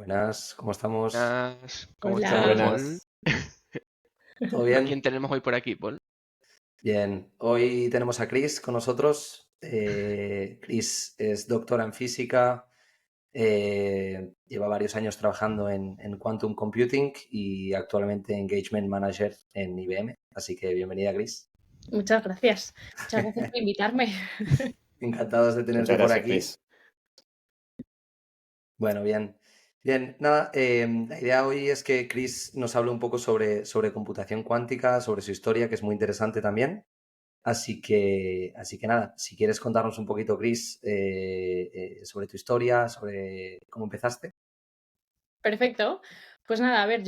Buenas, ¿cómo estamos? ¿Cómo Hola. estás, Paul? Buenas. ¿Todo ¿A quién bien? tenemos hoy por aquí, Paul? Bien. Hoy tenemos a Chris con nosotros. Chris es doctora en física, lleva varios años trabajando en Quantum Computing y actualmente Engagement Manager en IBM. Así que bienvenida, Chris. Muchas gracias. Muchas gracias por invitarme. Encantados de tenerte Muchas por gracias, aquí. Chris. Bueno, bien. Bien, nada, la idea hoy es que Chris nos hable un poco sobre computación cuántica, sobre su historia, que es muy interesante también. Así que nada, si quieres contarnos un poquito, Chris, sobre tu historia, sobre cómo empezaste. Perfecto. Pues nada, a ver,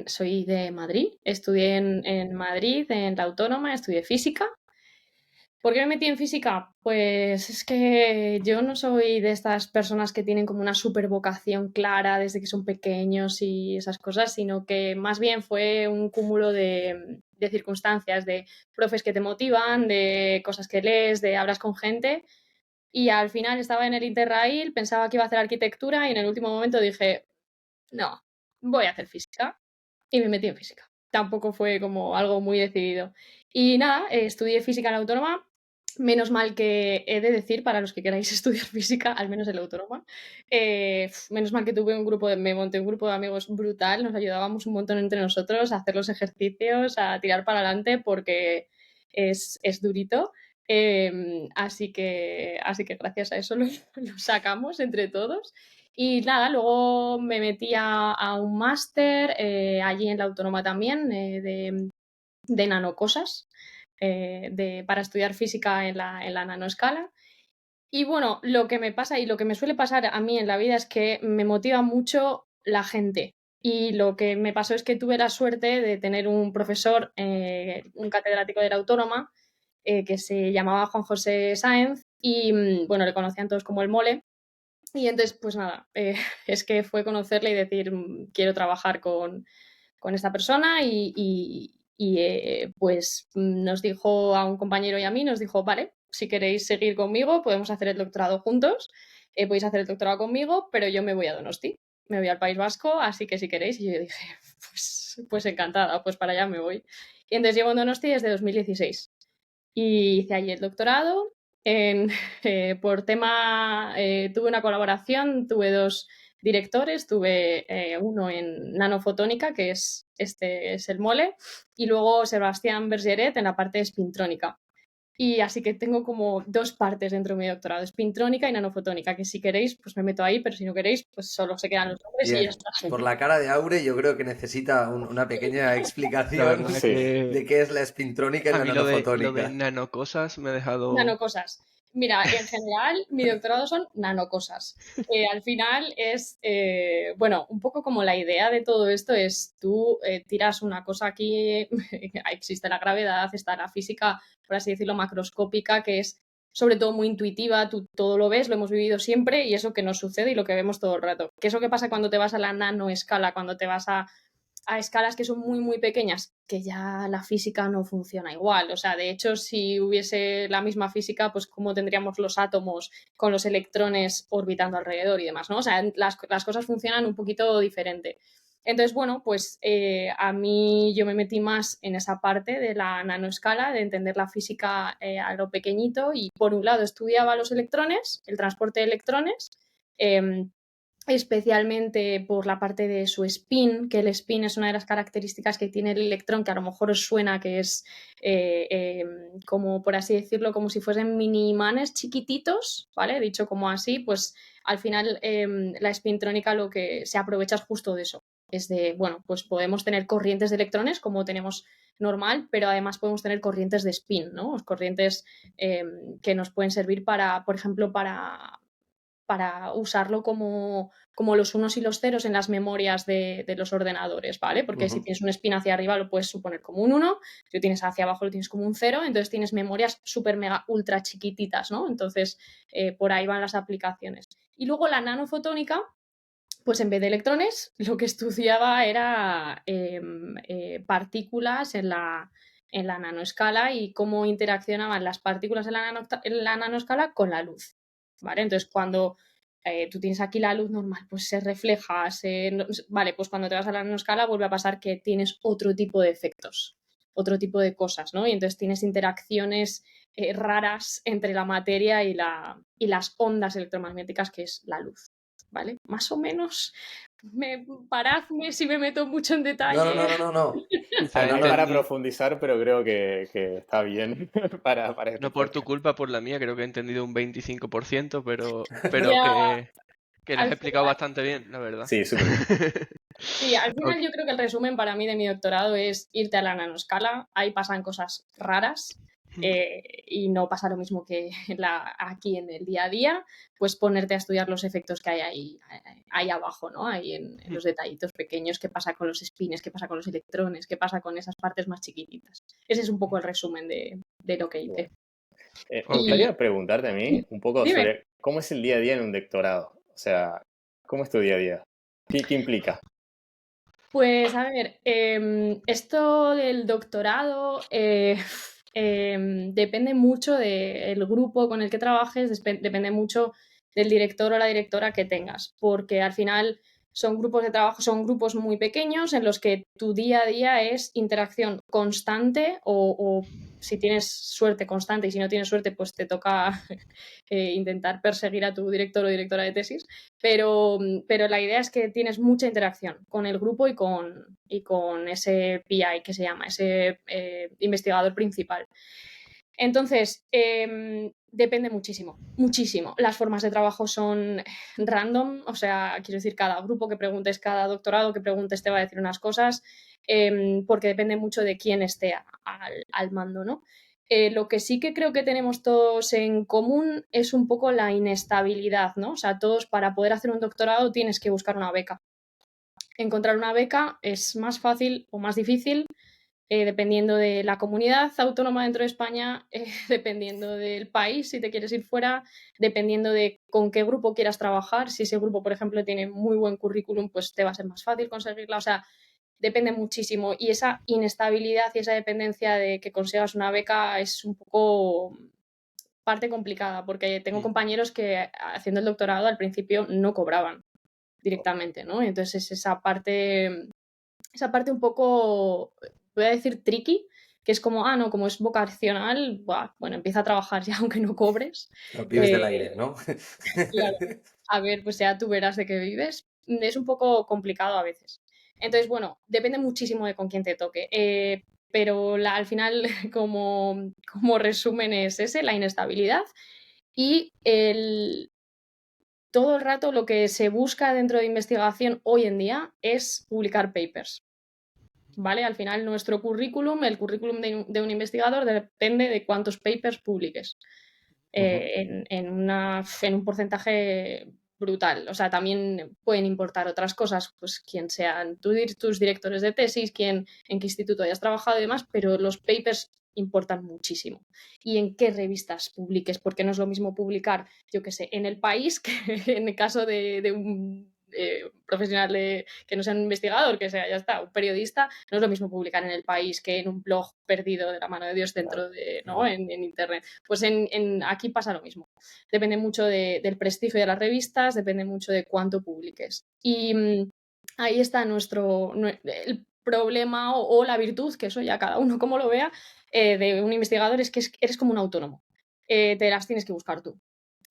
soy de Madrid, estudié en Madrid, en la Autónoma, estudié física. ¿Por qué me metí en física? Pues es que yo no soy de estas personas que tienen como una super vocación clara desde que son pequeños y esas cosas, sino que más bien fue un cúmulo de circunstancias, de profes que te motivan, de cosas que lees, de hablas con gente. Y al final estaba en el Interrail, pensaba que iba a hacer arquitectura y en el último momento dije, no, voy a hacer física. Y me metí en física. Tampoco fue como algo muy decidido. Y nada, estudié física en la Autónoma. Menos mal que he de decir, para los que queráis estudiar física, al menos en la Autónoma, menos mal que me monté un grupo de amigos brutal, nos ayudábamos un montón entre nosotros a hacer los ejercicios, a tirar para adelante porque es durito. Así que gracias a eso lo sacamos entre todos. Y nada, luego me metí a un máster allí en la Autónoma también de nanocosas para estudiar física en la nanoescala. Y bueno, lo que me pasa y lo que me suele pasar a mí en la vida es que me motiva mucho la gente. Y lo que me pasó es que tuve la suerte de tener un profesor, un catedrático de la Autónoma, que se llamaba Juan José Sáenz y bueno, le conocían todos como el Mole. Y entonces, pues nada, es que fue conocerle y decir, quiero trabajar con esta persona pues nos dijo a un compañero y a mí, nos dijo, vale, si queréis seguir conmigo, podemos hacer el doctorado juntos, podéis hacer el doctorado conmigo, pero yo me voy a Donosti, me voy al País Vasco, así que si queréis. Y yo dije, pues encantada, pues para allá me voy. Y entonces llevo en Donosti desde 2016 y hice allí el doctorado. En, por tema, tuve una colaboración, tuve dos directores, tuve uno en nanofotónica, que es el Mole, y luego Sebastián Bergeret en la parte de spintrónica. Y así que tengo como dos partes dentro de mi doctorado, spintrónica y nanofotónica, que si queréis, pues me meto ahí, pero si no queréis, pues solo se quedan los nombres y ya Bien, está. por la cara de Aure yo creo que necesita una pequeña La explicación verdad es Sí. que de qué es la espintrónica y a la mí lo de nanofotónica. nanocosas me ha dejado... Nanocosas. Mira, en general, mi doctorado son nanocosas. Al final es, bueno, un poco como la idea de todo esto es tú tiras una cosa aquí, existe la gravedad, está la física, por así decirlo, macroscópica, que es sobre todo muy intuitiva, tú todo lo ves, lo hemos vivido siempre y eso que nos sucede y lo que vemos todo el rato. ¿Qué es lo que pasa cuando te vas a la nanoescala, cuando te vas a escalas que son muy, muy pequeñas, que ya la física no funciona igual? O sea, de hecho, si hubiese la misma física, pues cómo tendríamos los átomos con los electrones orbitando alrededor y demás, ¿no? O sea, las cosas funcionan un poquito diferente. Entonces, bueno, pues a mí yo me metí más en esa parte de la nanoescala, de entender la física a lo pequeñito, y por un lado estudiaba los electrones, el transporte de electrones, eh, especialmente por la parte de su spin, que el spin es una de las características que tiene el electrón, que a lo mejor os suena, que es como, por así decirlo, como si fuesen mini imanes chiquititos, ¿vale? Dicho como así, pues al final la spintrónica lo que se aprovecha es justo de eso. Es de, bueno, pues podemos tener corrientes de electrones como tenemos normal, pero además podemos tener corrientes de spin, ¿no? Corrientes que nos pueden servir para, por ejemplo, para usarlo como los unos y los ceros en las memorias de los ordenadores, ¿vale? Porque si tienes un spin hacia arriba lo puedes suponer como un 1, si lo tienes hacia abajo lo tienes como un 0, entonces tienes memorias súper mega ultra chiquititas, ¿no? Entonces por ahí van las aplicaciones. Y luego la nanofotónica, pues en vez de electrones, lo que estudiaba era partículas en la nanoescala y cómo interaccionaban las partículas en la nanoescala con la luz, ¿vale? Entonces, cuando tú tienes aquí la luz normal, pues se refleja, vale, pues cuando te vas a la nanoscala vuelve a pasar que tienes otro tipo de efectos, otro tipo de cosas, ¿no? Y entonces tienes interacciones raras entre la materia y las ondas electromagnéticas, que es la luz, ¿vale? Más o menos, paradme si me meto mucho en detalle. No. Quizá No para entendí, profundizar, pero creo que está bien para este no por tu podcast. culpa, por la mía, creo que he entendido un 25%, pero Ya, que lo has al explicado final, bastante bien, la verdad. Sí, súper bien. sí, al Ok. final yo creo que el resumen para mí de mi doctorado es irte a la nanoscala, ahí pasan cosas raras y no pasa lo mismo que aquí en el día a día, pues ponerte a estudiar los efectos que hay ahí abajo, ¿no? Ahí en los detallitos pequeños, qué pasa con los spines, qué pasa con los electrones, qué pasa con esas partes más chiquititas. Ese es un poco el resumen de lo que hice. Me Ok. gustaría preguntarte a mí un poco Dime. sobre cómo es el día a día en un doctorado. O sea, ¿cómo es tu día a día? ¿Qué implica? Pues a ver, esto del doctorado depende mucho del grupo con el que trabajes, depende mucho del director o la directora que tengas, porque al final son grupos de trabajo, son grupos muy pequeños en los que tu día a día es interacción constante o si tienes suerte constante y si no tienes suerte pues te toca intentar perseguir a tu director o directora de tesis, pero la idea es que tienes mucha interacción con el grupo y con ese PI que se llama, ese investigador principal. Entonces, depende muchísimo, muchísimo. Las formas de trabajo son random, o sea, quiero decir, cada grupo que preguntes, cada doctorado que preguntes te va a decir unas cosas, porque depende mucho de quién esté al mando, ¿no? Lo que sí que creo que tenemos todos en común es un poco la inestabilidad, ¿no? O sea, todos para poder hacer un doctorado tienes que buscar una beca. Encontrar una beca es más fácil o más difícil dependiendo de la comunidad autónoma dentro de España, dependiendo del país, si te quieres ir fuera, dependiendo de con qué grupo quieras trabajar. Si ese grupo, por ejemplo, tiene muy buen currículum, pues te va a ser más fácil conseguirla. O sea, depende muchísimo. Y esa inestabilidad y esa dependencia de que consigas una beca es un poco parte complicada, porque tengo compañeros que haciendo el doctorado al principio no cobraban directamente, ¿no? Entonces esa parte un poco, voy a decir tricky, que es como, no, como es vocacional, bueno, empieza a trabajar ya aunque no cobres. Vives del aire, ¿no? Claro, a ver, pues ya tú verás de qué vives. Es un poco complicado a veces. Entonces, bueno, depende muchísimo de con quién te toque. Pero al final, como resumen es ese, la inestabilidad y todo el rato lo que se busca dentro de investigación hoy en día es publicar papers. ¿Vale? Al final nuestro currículum, el currículum de un investigador depende de cuántos papers publiques en un porcentaje brutal. O sea, también pueden importar otras cosas, pues quién sean tus directores de tesis, en qué instituto hayas trabajado y demás, pero los papers importan muchísimo. Y en qué revistas publiques, porque no es lo mismo publicar, yo qué sé, en El País, que en el caso de un profesional que no sea un investigador, que sea, ya está, un periodista, no es lo mismo publicar en El País que en un blog perdido de la mano de Dios dentro de, ¿no? en Internet. Pues aquí pasa lo mismo. Depende mucho del prestigio de las revistas, depende mucho de cuánto publiques. Y ahí está el problema o la virtud, que eso ya cada uno como lo vea, de un investigador es que eres como un autónomo. Te las tienes que buscar tú.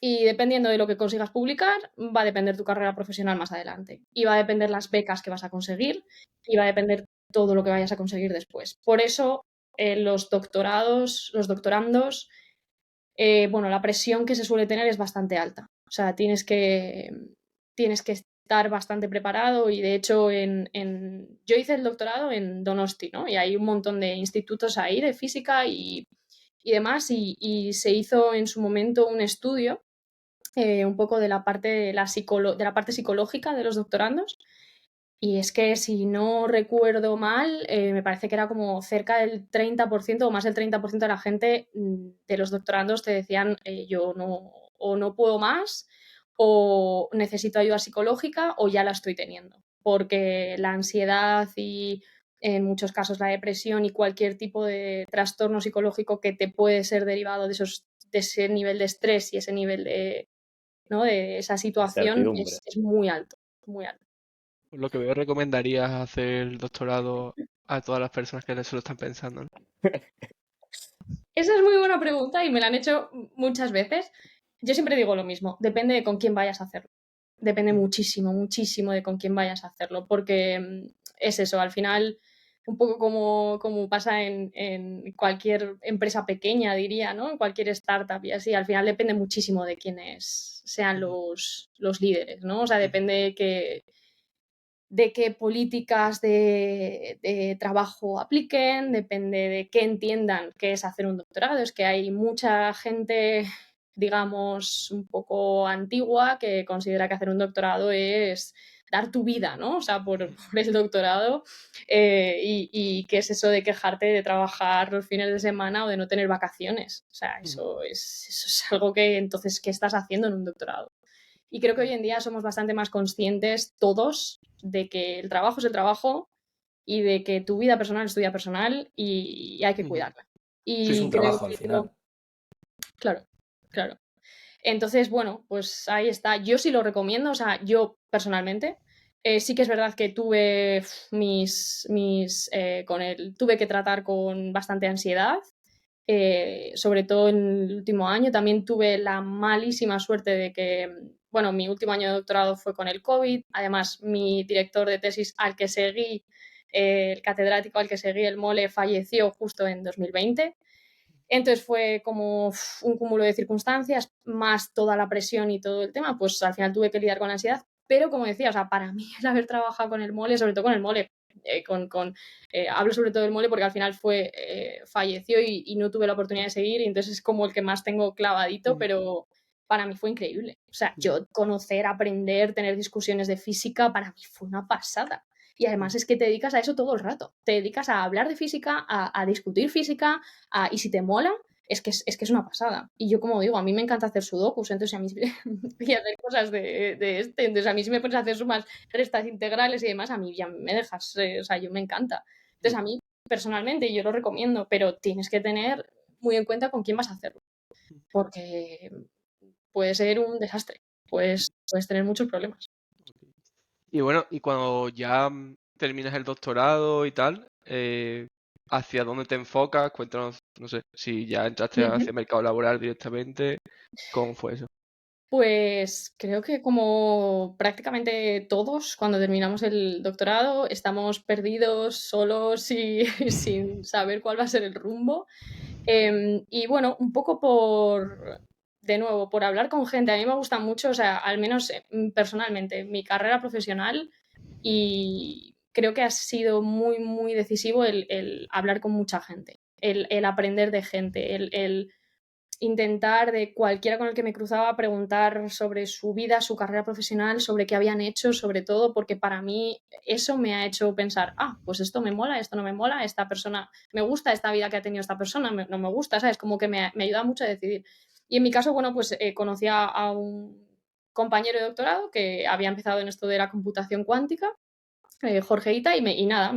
Y dependiendo de lo que consigas publicar, va a depender tu carrera profesional más adelante. Y va a depender las becas que vas a conseguir y va a depender todo lo que vayas a conseguir después. Por eso, los doctorandos, bueno, la presión que se suele tener es bastante alta. O sea, tienes que estar bastante preparado y de hecho yo hice el doctorado en Donosti, ¿no? Y hay un montón de institutos ahí de física y demás y se hizo en su momento un estudio un poco de la parte de la parte psicológica de los doctorandos. Y es que, si no recuerdo mal, me parece que era como cerca del 30% o más del 30% de la gente de los doctorandos te decían yo no puedo más o necesito ayuda psicológica o ya la estoy teniendo. Porque la ansiedad y en muchos casos la depresión y cualquier tipo de trastorno psicológico que te puede ser derivado de ese nivel de estrés y ese nivel ¿no? De esa situación Incertidumbre. es muy alto, muy alto. Por lo que veo, recomendarías hacer el doctorado a todas las personas que se lo están pensando, ¿no? Esa es muy buena pregunta y me la han hecho muchas veces. Yo siempre digo lo mismo, depende de con quién vayas a hacerlo. Depende muchísimo, muchísimo de con quién vayas a hacerlo, porque es eso, al final, un poco como pasa en cualquier empresa pequeña, diría, ¿no? En cualquier startup y así, al final depende muchísimo de quiénes sean los líderes, ¿no? O sea, depende de qué políticas de trabajo apliquen, depende de qué entiendan qué es hacer un doctorado. Es que hay mucha gente, digamos, un poco antigua que considera que hacer un doctorado es dar tu vida, ¿no? O sea, por el doctorado. Y qué es eso de quejarte de trabajar los fines de semana o de no tener vacaciones. O sea, eso es algo que entonces, ¿qué estás haciendo en un doctorado? Y creo que hoy en día somos bastante más conscientes todos de que el trabajo es el trabajo y de que tu vida personal es tu vida personal y hay que cuidarla. Sí, es Y un creo trabajo al que final. claro, claro. Entonces, bueno, pues ahí está. Yo sí lo recomiendo, o sea, yo personalmente. Sí que es verdad que tuve tuve que tratar con bastante ansiedad, sobre todo en el último año. También tuve la malísima suerte de que, bueno, mi último año de doctorado fue con el COVID. Además, mi director de tesis al que seguí, el catedrático al que seguí, el Mole, falleció justo en 2020. Entonces fue como un cúmulo de circunstancias, más toda la presión y todo el tema, pues al final tuve que lidiar con la ansiedad. Pero como decía, o sea, para mí el haber trabajado con el Mole, sobre todo con el Mole, hablo sobre todo del Mole porque al final falleció y no tuve la oportunidad de seguir, y entonces es como el que más tengo clavadito, pero para mí fue increíble. O sea, yo conocer, aprender, tener discusiones de física, para mí fue una pasada. Y además es que te dedicas a eso todo el rato. Te dedicas a hablar de física, a discutir física, y si te mola, es que es una pasada. Y yo, como digo, a mí me encanta hacer sudokus, entonces a mí y hacer cosas entonces a mí si me pones a hacer sumas, restas integrales y demás, a mí ya me dejas, o sea, yo me encanta. Entonces a mí, personalmente, yo lo recomiendo, pero tienes que tener muy en cuenta con quién vas a hacerlo, porque puede ser un desastre, puedes tener muchos problemas. Y bueno, y cuando ya terminas el doctorado y tal, ¿hacia dónde te enfocas? Cuéntanos, no sé, si ya entraste hacia el mercado laboral directamente, ¿cómo fue eso? Pues creo que como prácticamente todos, cuando terminamos el doctorado, estamos perdidos, solos y sin saber cuál va a ser el rumbo. Y bueno, un poco de nuevo, por hablar con gente. A mí me gusta mucho, o sea, al menos personalmente, mi carrera profesional, y creo que ha sido muy, muy decisivo el hablar con mucha gente, el aprender de gente, el intentar de cualquiera con el que me cruzaba preguntar sobre su vida, su carrera profesional, sobre qué habían hecho, sobre todo, porque para mí eso me ha hecho pensar, pues esto me mola, esto no me mola, esta persona me gusta, esta vida que ha tenido esta persona no me gusta, ¿sabes? Como que me ayuda mucho a decidir. Y en mi caso, bueno, pues conocí a un compañero de doctorado que había empezado en esto de la computación cuántica, Jorge Ita, y nada,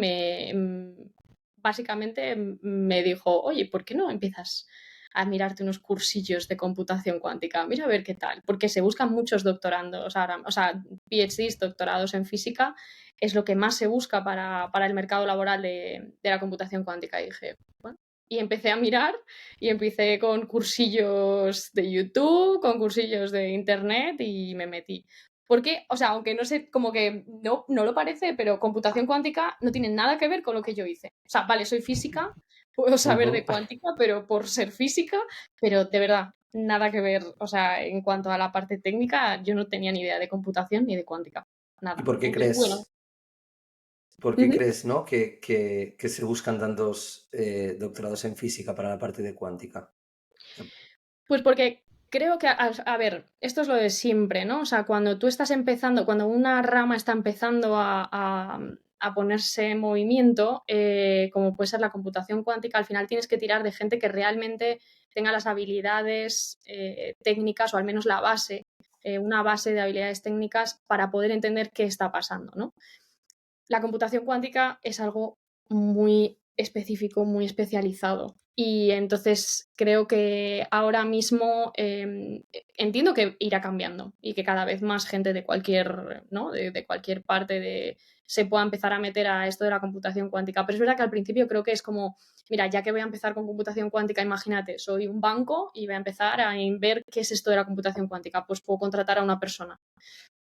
básicamente me dijo, oye, ¿por qué no empiezas a mirarte unos cursillos de computación cuántica? Mira a ver qué tal, porque se buscan muchos doctorandos ahora, o sea, PhDs, doctorados en física, es lo que más se busca para el mercado laboral de la computación cuántica. Y dije, bueno, y empecé a mirar y empecé con cursillos de YouTube, con cursillos de Internet y me metí. Porque, o sea, aunque no sé, como que no lo parece, pero computación cuántica no tiene nada que ver con lo que yo hice. O sea, vale, soy física, puedo saber de cuántica, pero por ser física, pero de verdad, nada que ver. O sea, en cuanto a la parte técnica, yo no tenía ni idea de computación ni de cuántica. ¿Y Nada. por qué Entonces, bueno. crees, ¿no? que se buscan tantos doctorados en física para la parte de cuántica? Pues porque creo que, a ver, esto es lo de siempre, ¿no? O sea, cuando tú estás empezando, cuando una rama está empezando a ponerse en movimiento, como puede ser la computación cuántica, al final tienes que tirar de gente que realmente tenga las habilidades técnicas, o al menos la base, una base de habilidades técnicas para poder entender qué está pasando, ¿no? La computación cuántica es algo muy específico, muy especializado. Y entonces creo que ahora mismo entiendo que irá cambiando y que cada vez más gente de cualquier, ¿no? de cualquier parte se pueda empezar a meter a esto de la computación cuántica. Pero es verdad que al principio creo que es como, mira, ya que voy a empezar con computación cuántica, imagínate, soy un banco y voy a empezar a ver qué es esto de la computación cuántica. Pues puedo contratar a una persona.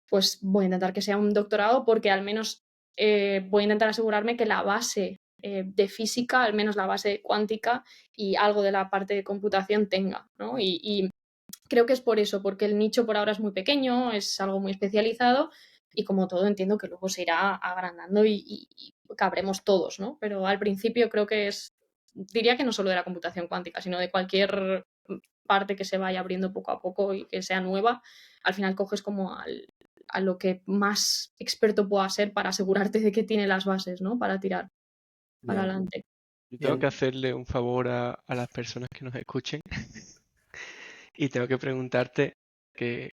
Pues voy a intentar que sea un doctorado porque al menos voy a intentar asegurarme que la base de física, al menos la base cuántica y algo de la parte de computación tenga, ¿no? Y creo que es por eso, porque el nicho por ahora es muy pequeño, es algo muy especializado y como todo entiendo que luego se irá agrandando y cabremos todos, ¿no? Pero al principio creo que diría que no solo de la computación cuántica, sino de cualquier parte que se vaya abriendo poco a poco y que sea nueva, al final coges como a lo que más experto pueda ser para asegurarte de que tiene las bases, ¿no? Para tirar para Bien, adelante. Yo tengo que bien. hacerle un favor a las personas que nos escuchen y tengo que preguntarte qué,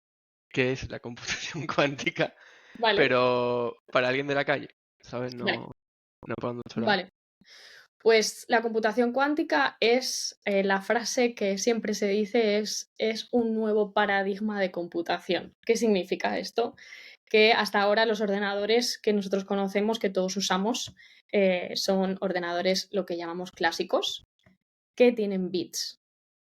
qué es la computación cuántica, Vale, pero para alguien de la calle, ¿sabes? vale, No para un doctorado. vale. Pues la computación cuántica es, la frase que siempre se dice es un nuevo paradigma de computación. ¿Qué significa esto? Que hasta ahora los ordenadores que nosotros conocemos, que todos usamos, son ordenadores lo que llamamos clásicos, que tienen bits,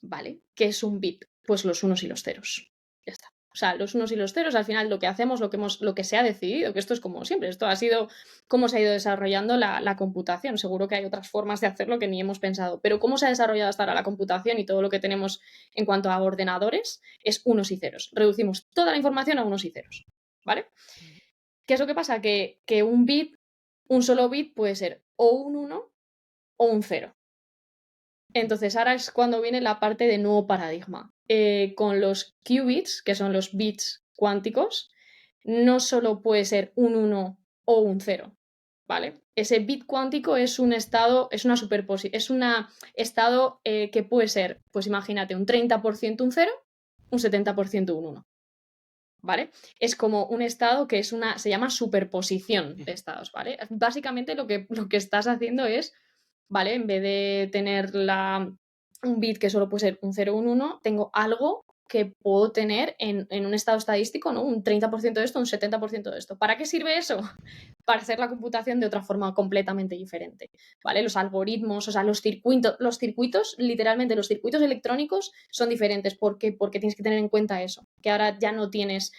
¿vale? ¿Qué es un bit? Pues los unos y los ceros. Ya está. O sea, los unos y los ceros, al final lo que hacemos, lo que se ha decidido, que esto es como siempre, esto ha sido cómo se ha ido desarrollando la computación. Seguro que hay otras formas de hacerlo que ni hemos pensado, pero cómo se ha desarrollado hasta ahora la computación y todo lo que tenemos en cuanto a ordenadores es unos y ceros. Reducimos toda la información a unos y ceros, ¿vale? ¿Qué es lo que pasa? Que un bit, un solo bit puede ser o un 1 o un 0. Entonces, ahora es cuando viene la parte de nuevo paradigma. Con los qubits, que son los bits cuánticos, no solo puede ser un 1 o un 0, ¿vale? Ese bit cuántico es un estado, es una superposición, es un estado que puede ser, pues imagínate, un 30% un 0, un 70% un 1, ¿vale? Es como un estado que se llama superposición de estados, ¿vale? Básicamente lo que estás haciendo es, ¿vale? En vez de tener un bit que solo puede ser un 0 o un 1, tengo algo que puedo tener en un estado estadístico, ¿no? Un 30% de esto, un 70% de esto. ¿Para qué sirve eso? Para hacer la computación de otra forma completamente diferente, ¿vale? Los algoritmos, o sea, los circuitos, literalmente los circuitos electrónicos son diferentes. ¿Por qué? Porque tienes que tener en cuenta eso, que ahora ya no tienes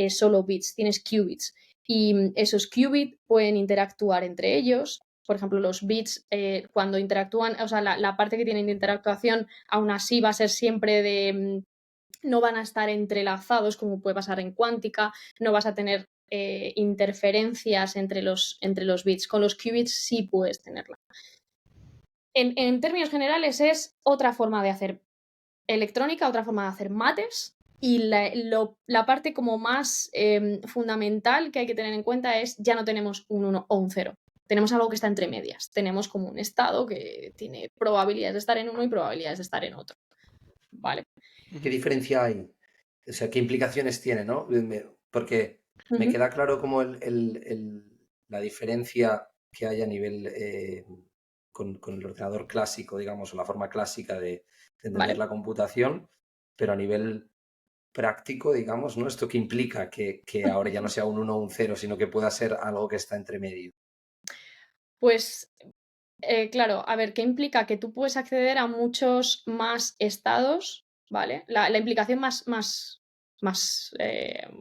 solo bits, tienes qubits. Y esos qubits pueden interactuar entre ellos. Por ejemplo, los bits, cuando interactúan, o sea, la parte que tienen de interactuación, aún así va a ser siempre no van a estar entrelazados como puede pasar en cuántica, no vas a tener interferencias entre los bits. Con los qubits sí puedes tenerla. En términos generales es otra forma de hacer electrónica, otra forma de hacer mates, y la parte como más fundamental que hay que tener en cuenta es ya no tenemos un 1 o un 0. Tenemos algo que está entre medias. Tenemos como un estado que tiene probabilidades de estar en uno y probabilidades de estar en otro. ¿Vale? ¿Qué diferencia hay? O sea, ¿qué implicaciones tiene, no? Porque me queda claro como la diferencia que hay a nivel con el ordenador clásico, digamos, o la forma clásica de entender ¿Vale? la computación, pero a nivel práctico, digamos, ¿no? ¿Esto qué implica? Que ahora ya no sea un 1 o un 0, sino que pueda ser algo que está entre medio. Pues claro, a ver, ¿qué implica? Que tú puedes acceder a muchos más estados, ¿vale? La implicación más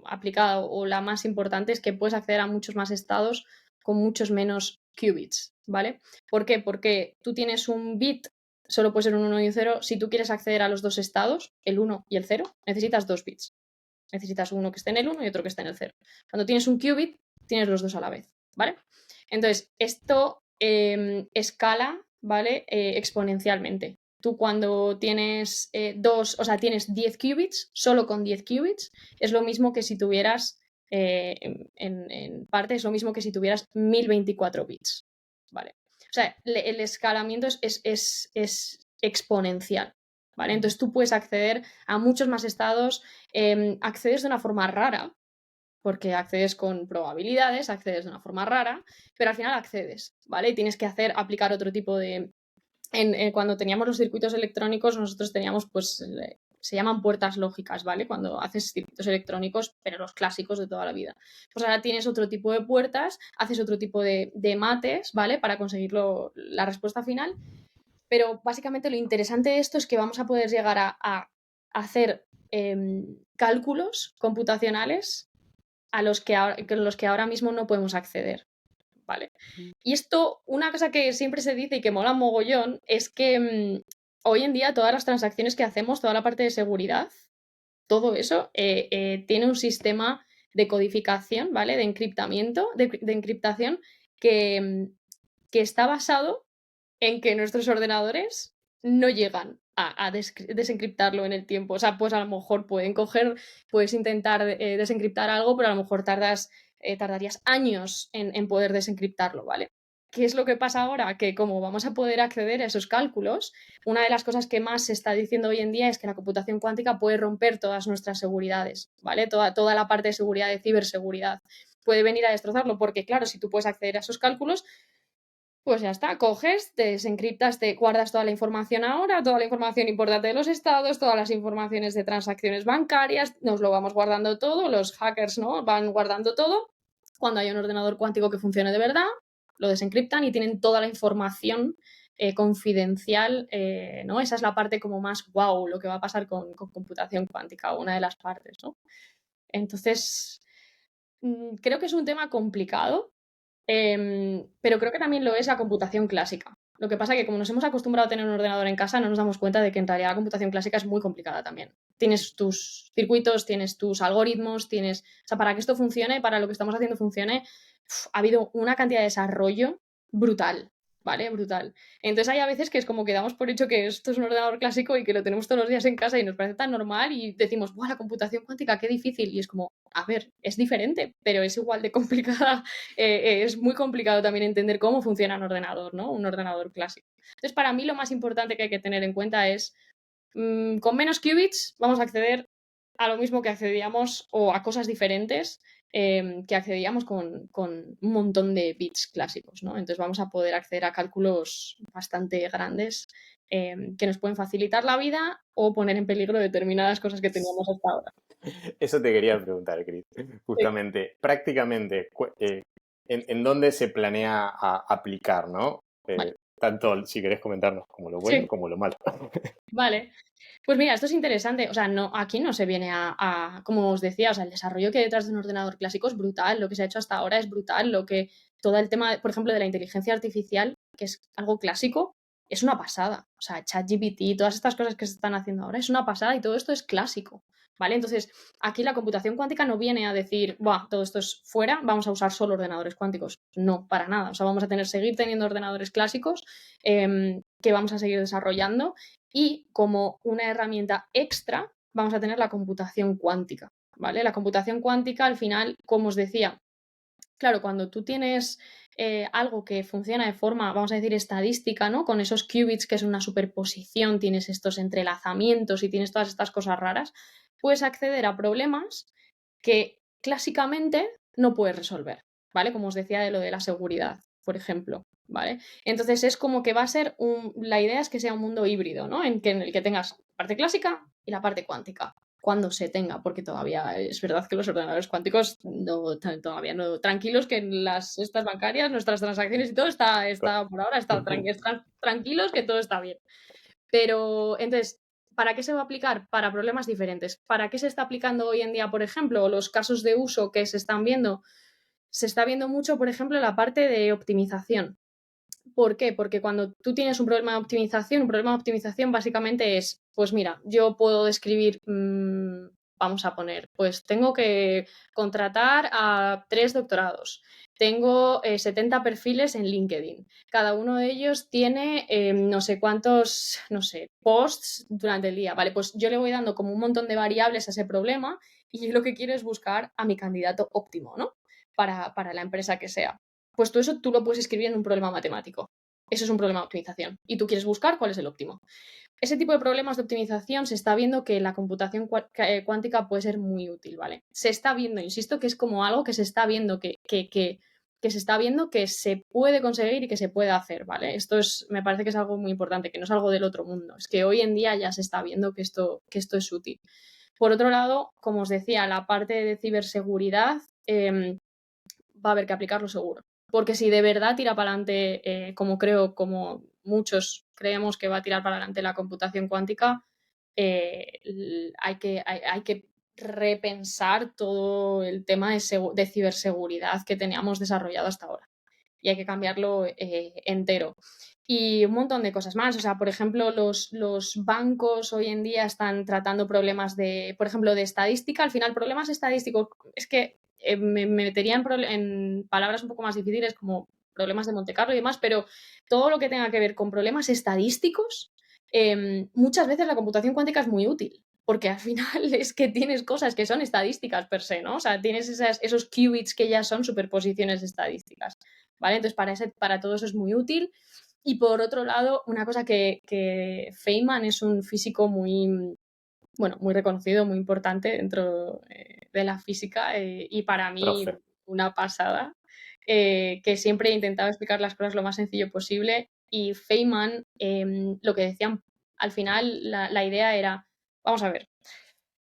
aplicada o la más importante es que puedes acceder a muchos más estados con muchos menos qubits, ¿vale? ¿Por qué? Porque tú tienes un bit, solo puede ser un 1 y un 0. Si tú quieres acceder a los dos estados, el 1 y el 0, necesitas dos bits. Necesitas uno que esté en el 1 y otro que esté en el 0. Cuando tienes un qubit, tienes los dos a la vez, ¿vale? Entonces, esto escala, ¿vale? Exponencialmente. Tú cuando tienes tienes 10 qubits, solo con 10 qubits, es lo mismo que si tuvieras, en parte, es lo mismo que si tuvieras 1024 bits, ¿vale? O sea, el escalamiento es exponencial, ¿vale? Entonces tú puedes acceder a muchos más estados, accedes de una forma rara, porque accedes con probabilidades, accedes de una forma rara, pero al final accedes, ¿vale? Y tienes que aplicar otro tipo de... cuando teníamos los circuitos electrónicos, nosotros teníamos, pues, se llaman puertas lógicas, ¿vale? Cuando haces circuitos electrónicos, pero los clásicos de toda la vida. Pues ahora tienes otro tipo de puertas, haces otro tipo de mates, ¿vale? Para conseguir la respuesta final. Pero básicamente lo interesante de esto es que vamos a poder llegar a hacer cálculos computacionales a los que ahora mismo no podemos acceder, ¿vale? Y esto, una cosa que siempre se dice y que mola mogollón, es que hoy en día todas las transacciones que hacemos, toda la parte de seguridad, todo eso tiene un sistema de codificación, ¿vale? De encriptamiento, de encriptación que está basado en que nuestros ordenadores no llegan a desencriptarlo en el tiempo. O sea, pues a lo mejor puedes intentar desencriptar algo, pero a lo mejor tardarías años en poder desencriptarlo, ¿vale? ¿Qué es lo que pasa ahora? Que como vamos a poder acceder a esos cálculos, una de las cosas que más se está diciendo hoy en día es que la computación cuántica puede romper todas nuestras seguridades, ¿vale? Toda la parte de seguridad, de ciberseguridad. Puede venir a destrozarlo porque, claro, si tú puedes acceder a esos cálculos, pues ya está, coges, te desencriptas, te guardas toda la información ahora, toda la información importante de los estados, todas las informaciones de transacciones bancarias, nos lo vamos guardando todo, los hackers, ¿no? Van guardando todo. Cuando hay un ordenador cuántico que funcione de verdad, lo desencriptan y tienen toda la información confidencial, ¿no? Esa es la parte como más wow, lo que va a pasar con computación cuántica, una de las partes, ¿no? Entonces, creo que es un tema complicado. Pero creo que también lo es la computación clásica. Lo que pasa es que como nos hemos acostumbrado a tener un ordenador en casa, no nos damos cuenta de que en realidad la computación clásica es muy complicada también. Tienes tus circuitos, tienes tus algoritmos, o sea, para que esto funcione, para lo que estamos haciendo funcione, ha habido una cantidad de desarrollo brutal, ¿vale? Brutal. Entonces hay a veces que es como que damos por hecho que esto es un ordenador clásico y que lo tenemos todos los días en casa y nos parece tan normal y decimos, ¡buah, la computación cuántica, qué difícil! Y es como, a ver, es diferente, pero es igual de complicada. Es muy complicado también entender cómo funciona un ordenador, ¿no? Un ordenador clásico. Entonces, para mí lo más importante que hay que tener en cuenta es, con menos qubits vamos a acceder a lo mismo que accedíamos o a cosas diferentes que accedíamos con un montón de bits clásicos, ¿no? Entonces vamos a poder acceder a cálculos bastante grandes que nos pueden facilitar la vida o poner en peligro determinadas cosas que teníamos hasta ahora. Eso te quería preguntar, Cris. Justamente, prácticamente, ¿en dónde se planea aplicar, no? Vale. Tanto, si querés comentarnos, como lo bueno Sí. como lo malo. Vale. Pues mira, esto es interesante. O sea, aquí no se viene como os decía, o sea, el desarrollo que hay detrás de un ordenador clásico es brutal. Lo que se ha hecho hasta ahora es brutal. Todo el tema, por ejemplo, de la inteligencia artificial, que es algo clásico, es una pasada. O sea, ChatGPT, todas estas cosas que se están haciendo ahora, es una pasada y todo esto es clásico. ¿Vale? Entonces, aquí la computación cuántica no viene a decir, buah, todo esto es fuera, vamos a usar solo ordenadores cuánticos. No, para nada. O sea, vamos a seguir teniendo ordenadores clásicos que vamos a seguir desarrollando y como una herramienta extra vamos a tener la computación cuántica, ¿vale? La computación cuántica, al final, como os decía, claro, cuando tú tienes algo que funciona de forma, vamos a decir, estadística, ¿no? Con esos qubits, que es una superposición, tienes estos entrelazamientos y tienes todas estas cosas raras, puedes acceder a problemas que clásicamente no puedes resolver, ¿vale? Como os decía de lo de la seguridad, por ejemplo, ¿vale? Entonces es como que va a ser la idea es que sea un mundo híbrido, ¿no? En el que tengas parte clásica y la parte cuántica cuando se tenga, porque todavía es verdad que los ordenadores cuánticos todavía no, tranquilos que en estas bancarias, nuestras transacciones y todo está por ahora, tranquilos que todo está bien. Pero entonces, ¿para qué se va a aplicar? Para problemas diferentes. ¿Para qué se está aplicando hoy en día, por ejemplo, los casos de uso que se están viendo? Se está viendo mucho, por ejemplo, la parte de optimización. ¿Por qué? Porque cuando tú tienes un problema de optimización básicamente es, pues mira, yo puedo describir, vamos a poner, pues tengo que contratar a 3 doctorados, tengo 70 perfiles en LinkedIn, cada uno de ellos tiene no sé cuántos, no sé, posts durante el día, ¿vale? Pues yo le voy dando como un montón de variables a ese problema y yo lo que quiero es buscar a mi candidato óptimo, ¿no? Para la empresa que sea. Pues todo eso tú lo puedes escribir en un problema matemático. eso es un problema de optimización. Y tú quieres buscar cuál es el óptimo. Ese tipo de problemas de optimización se está viendo que la computación cuántica puede ser muy útil, ¿vale? Se está viendo, insisto, que es como algo que se está viendo que se está viendo que se puede conseguir y que se puede hacer, ¿vale? Esto me parece que es algo muy importante, que no es algo del otro mundo. Es que hoy en día ya se está viendo que esto es útil. Por otro lado, como os decía, la parte de ciberseguridad va a haber que aplicarlo seguro. Porque si de verdad tira para adelante, como muchos creemos que va a tirar para adelante la computación cuántica, hay que repensar todo el tema de ciberseguridad que teníamos desarrollado hasta ahora. Y hay que cambiarlo entero. Y un montón de cosas más. O sea, por ejemplo, los bancos hoy en día están tratando problemas por ejemplo, de estadística. Al final, problemas estadísticos, es que me metería en palabras un poco más difíciles como problemas de Monte Carlo y demás, pero todo lo que tenga que ver con problemas estadísticos, muchas veces la computación cuántica es muy útil, porque al final es que tienes cosas que son estadísticas per se, ¿no? O sea, tienes esos qubits que ya son superposiciones estadísticas, ¿vale? Entonces, para todo eso es muy útil. Y por otro lado, una cosa que Feynman es un físico muy reconocido, muy importante dentro de la física y para mí Profe. una pasada, que siempre he intentado explicar las cosas lo más sencillo posible y Feynman, lo que decían al final, la idea era, vamos a ver,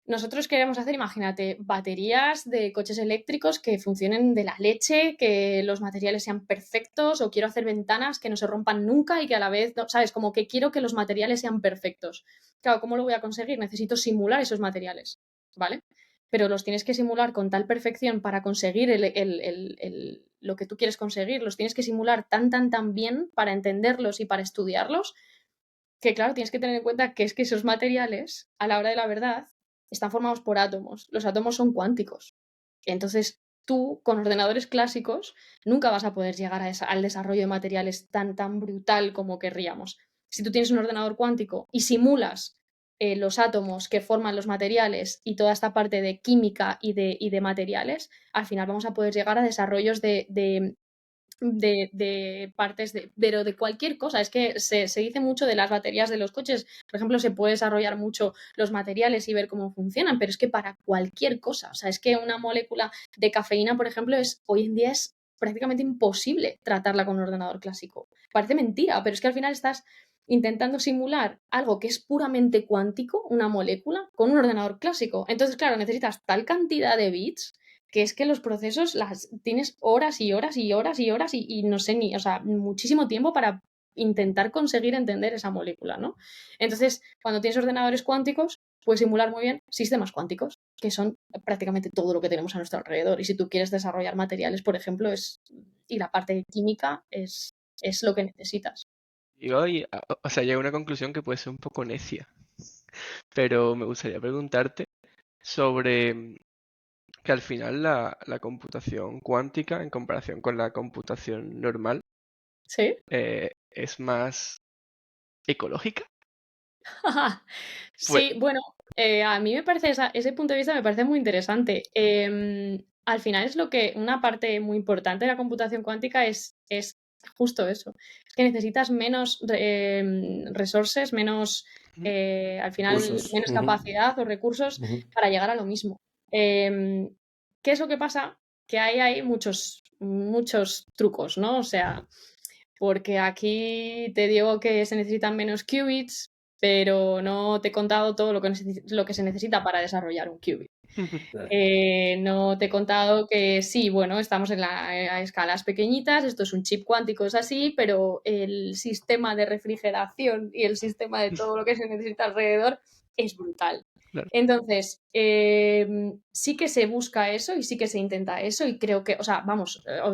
nosotros queremos hacer, imagínate, baterías de coches eléctricos que funcionen de la leche, que los materiales sean perfectos, o quiero hacer ventanas que no se rompan nunca y que a la vez, ¿sabes? Como que quiero que los materiales sean perfectos. Claro, ¿cómo lo voy a conseguir? Necesito simular esos materiales, ¿vale? Pero los tienes que simular con tal perfección para conseguir lo que tú quieres conseguir, los tienes que simular tan bien para entenderlos y para estudiarlos, que claro, tienes que tener en cuenta que es que esos materiales, a la hora de la verdad, están formados por átomos. Los átomos son cuánticos. Entonces, tú, con ordenadores clásicos, nunca vas a poder llegar al desarrollo de materiales tan brutal como querríamos. Si tú tienes un ordenador cuántico y simulas los átomos que forman los materiales y toda esta parte de química y de materiales, al final vamos a poder llegar a desarrollos de partes pero de cualquier cosa. Es que se dice mucho de las baterías de los coches. Por ejemplo, se puede desarrollar mucho los materiales y ver cómo funcionan, pero es que para cualquier cosa. O sea, es que una molécula de cafeína, por ejemplo, hoy en día es prácticamente imposible tratarla con un ordenador clásico. Parece mentira, pero es que al final estás intentando simular algo que es puramente cuántico, una molécula, con un ordenador clásico. Entonces, claro, necesitas tal cantidad de bits que es que los procesos tienes horas y horas y horas y horas y no sé o sea, muchísimo tiempo para intentar conseguir entender esa molécula, ¿no? Entonces, cuando tienes ordenadores cuánticos, puedes simular muy bien sistemas cuánticos, que son prácticamente todo lo que tenemos a nuestro alrededor. Y si tú quieres desarrollar materiales, por ejemplo, y la parte química es lo que necesitas. O sea, llego a una conclusión que puede ser un poco necia, pero me gustaría preguntarte sobre que al final la computación cuántica, en comparación con la computación normal, ¿Sí? es más ecológica. Pues, Sí, bueno, a mí me parece ese punto de vista me parece muy interesante. Al final es una parte muy importante de la computación cuántica es justo eso. Es que necesitas menos resources, menos, ujú, al final, Cursos. menos capacidad o recursos para llegar a lo mismo. ¿Qué es lo que pasa? Que hay muchos trucos, ¿no? O sea, porque aquí te digo que se necesitan menos qubits, pero no te he contado todo lo que se necesita para desarrollar un qubit. Claro. No te he contado que sí, bueno, estamos a escalas pequeñitas, esto es un chip cuántico, es así, pero el sistema de refrigeración y el sistema de todo lo que se necesita alrededor es brutal. claro. Entonces, sí que se busca eso y sí que se intenta eso y creo que, o sea,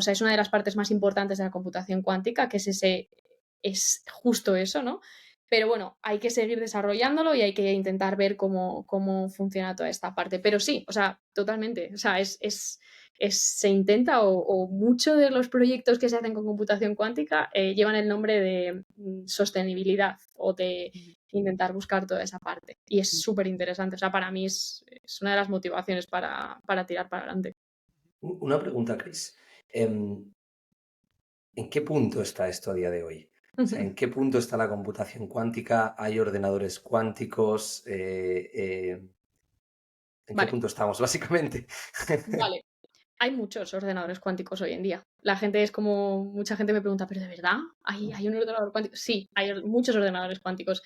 es una de las partes más importantes de la computación cuántica, que es justo eso, ¿no? Pero bueno, hay que seguir desarrollándolo y hay que intentar ver cómo funciona toda esta parte. Pero sí, o sea, totalmente. O sea, se intenta o muchos de los proyectos que se hacen con computación cuántica llevan el nombre de sostenibilidad o de intentar buscar toda esa parte. Y es súper interesante. O sea, para mí es una de las motivaciones para tirar para adelante. Una pregunta, Chris. ¿En qué punto está esto a día de hoy? O sea, ¿en qué punto está la computación cuántica? ¿Hay ordenadores cuánticos? ¿En qué Vale, punto estamos, básicamente? vale. Hay muchos ordenadores cuánticos hoy en día. La gente es como, mucha gente me pregunta, ¿pero de verdad? ¿Hay un ordenador cuántico? Sí, muchos ordenadores cuánticos.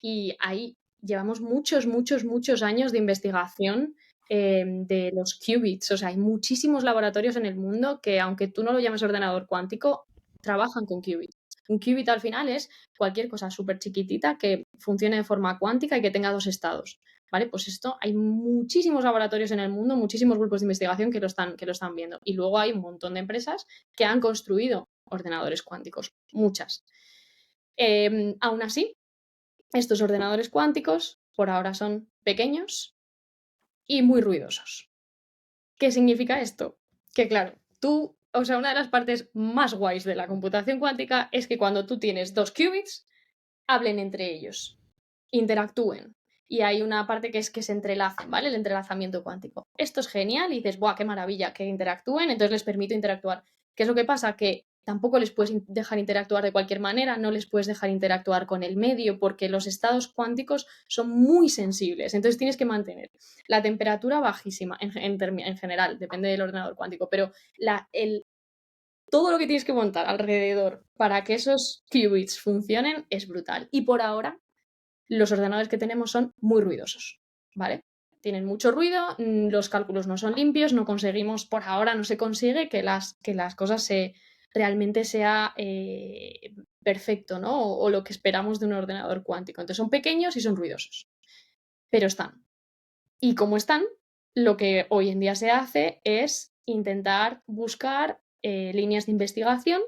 Y ahí llevamos muchos, muchos, muchos años de investigación de los qubits. O sea, hay muchísimos laboratorios en el mundo que, aunque tú no lo llames ordenador cuántico, trabajan con qubits. Un qubit al final es cualquier cosa súper chiquitita que funcione de forma cuántica y que tenga dos estados. ¿Vale? Pues esto hay muchísimos laboratorios en el mundo, muchísimos grupos de investigación que lo están viendo. Y luego hay un montón de empresas que han construido ordenadores cuánticos, muchas. Aún así, estos ordenadores cuánticos por ahora son pequeños y muy ruidosos. ¿Qué significa esto? Que claro, o sea, una de las partes más guays de la computación cuántica es que cuando tú tienes dos qubits, hablen entre ellos, interactúen. Y hay una parte que es que se entrelacen, ¿vale? El entrelazamiento cuántico. Esto es genial y dices, ¡buah, qué maravilla! Que interactúen, entonces les permito interactuar. ¿Qué es lo que pasa? Que tampoco les puedes dejar interactuar de cualquier manera, no les puedes dejar interactuar con el medio porque los estados cuánticos son muy sensibles. Entonces tienes que mantener la temperatura bajísima en general, depende del ordenador cuántico, pero todo lo que tienes que montar alrededor para que esos qubits funcionen es brutal. Y por ahora, los ordenadores que tenemos son muy ruidosos, ¿vale? Tienen mucho ruido, los cálculos no son limpios, no conseguimos, por ahora no se consigue que las cosas realmente sea perfecto, ¿no? O lo que esperamos de un ordenador cuántico. Entonces son pequeños y son ruidosos, pero están. Y como están, lo que hoy en día se hace es intentar buscar líneas de investigación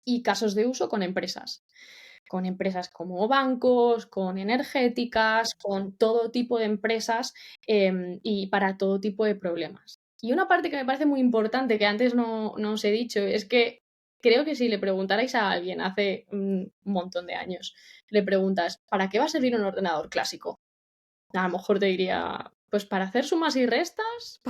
y casos de uso con empresas como bancos, con energéticas, con todo tipo de empresas y para todo tipo de problemas. Y una parte que me parece muy importante, que antes no os he dicho, es que creo que si le preguntarais a alguien hace un montón de años, le preguntas, ¿para qué va a servir un ordenador clásico? A lo mejor te diría, pues para hacer sumas y restas,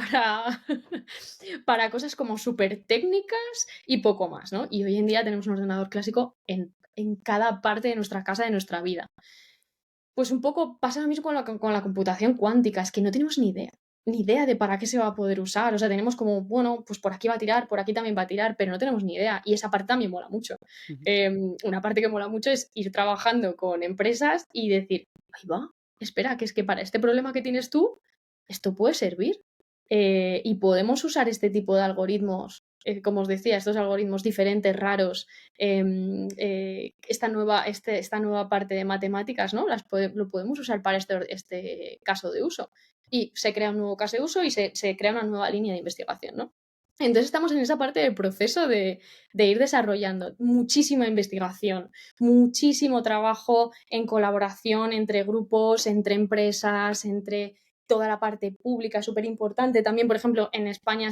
para cosas como súper técnicas y poco más, ¿no? Y hoy en día tenemos un ordenador clásico en cada parte de nuestra casa, de nuestra vida. Pues un poco pasa lo mismo con la computación cuántica, es que no tenemos ni idea de para qué se va a poder usar. O sea, tenemos como, bueno, pues por aquí va a tirar, por aquí también va a tirar, pero no tenemos ni idea. Y esa parte también mola mucho. Una parte que mola mucho es ir trabajando con empresas y decir, ahí va, espera, que es que para este problema que tienes tú, esto puede servir. Y podemos usar este tipo de algoritmos, como os decía, estos algoritmos diferentes, raros, esta nueva parte de matemáticas, ¿no? Lo podemos usar para este caso de uso. Y se crea un nuevo caso de uso y se crea una nueva línea de investigación, ¿no? Entonces estamos en esa parte del proceso de ir desarrollando muchísima investigación, muchísimo trabajo en colaboración entre grupos, entre empresas, entre toda la parte pública, súper importante. También, por ejemplo, en España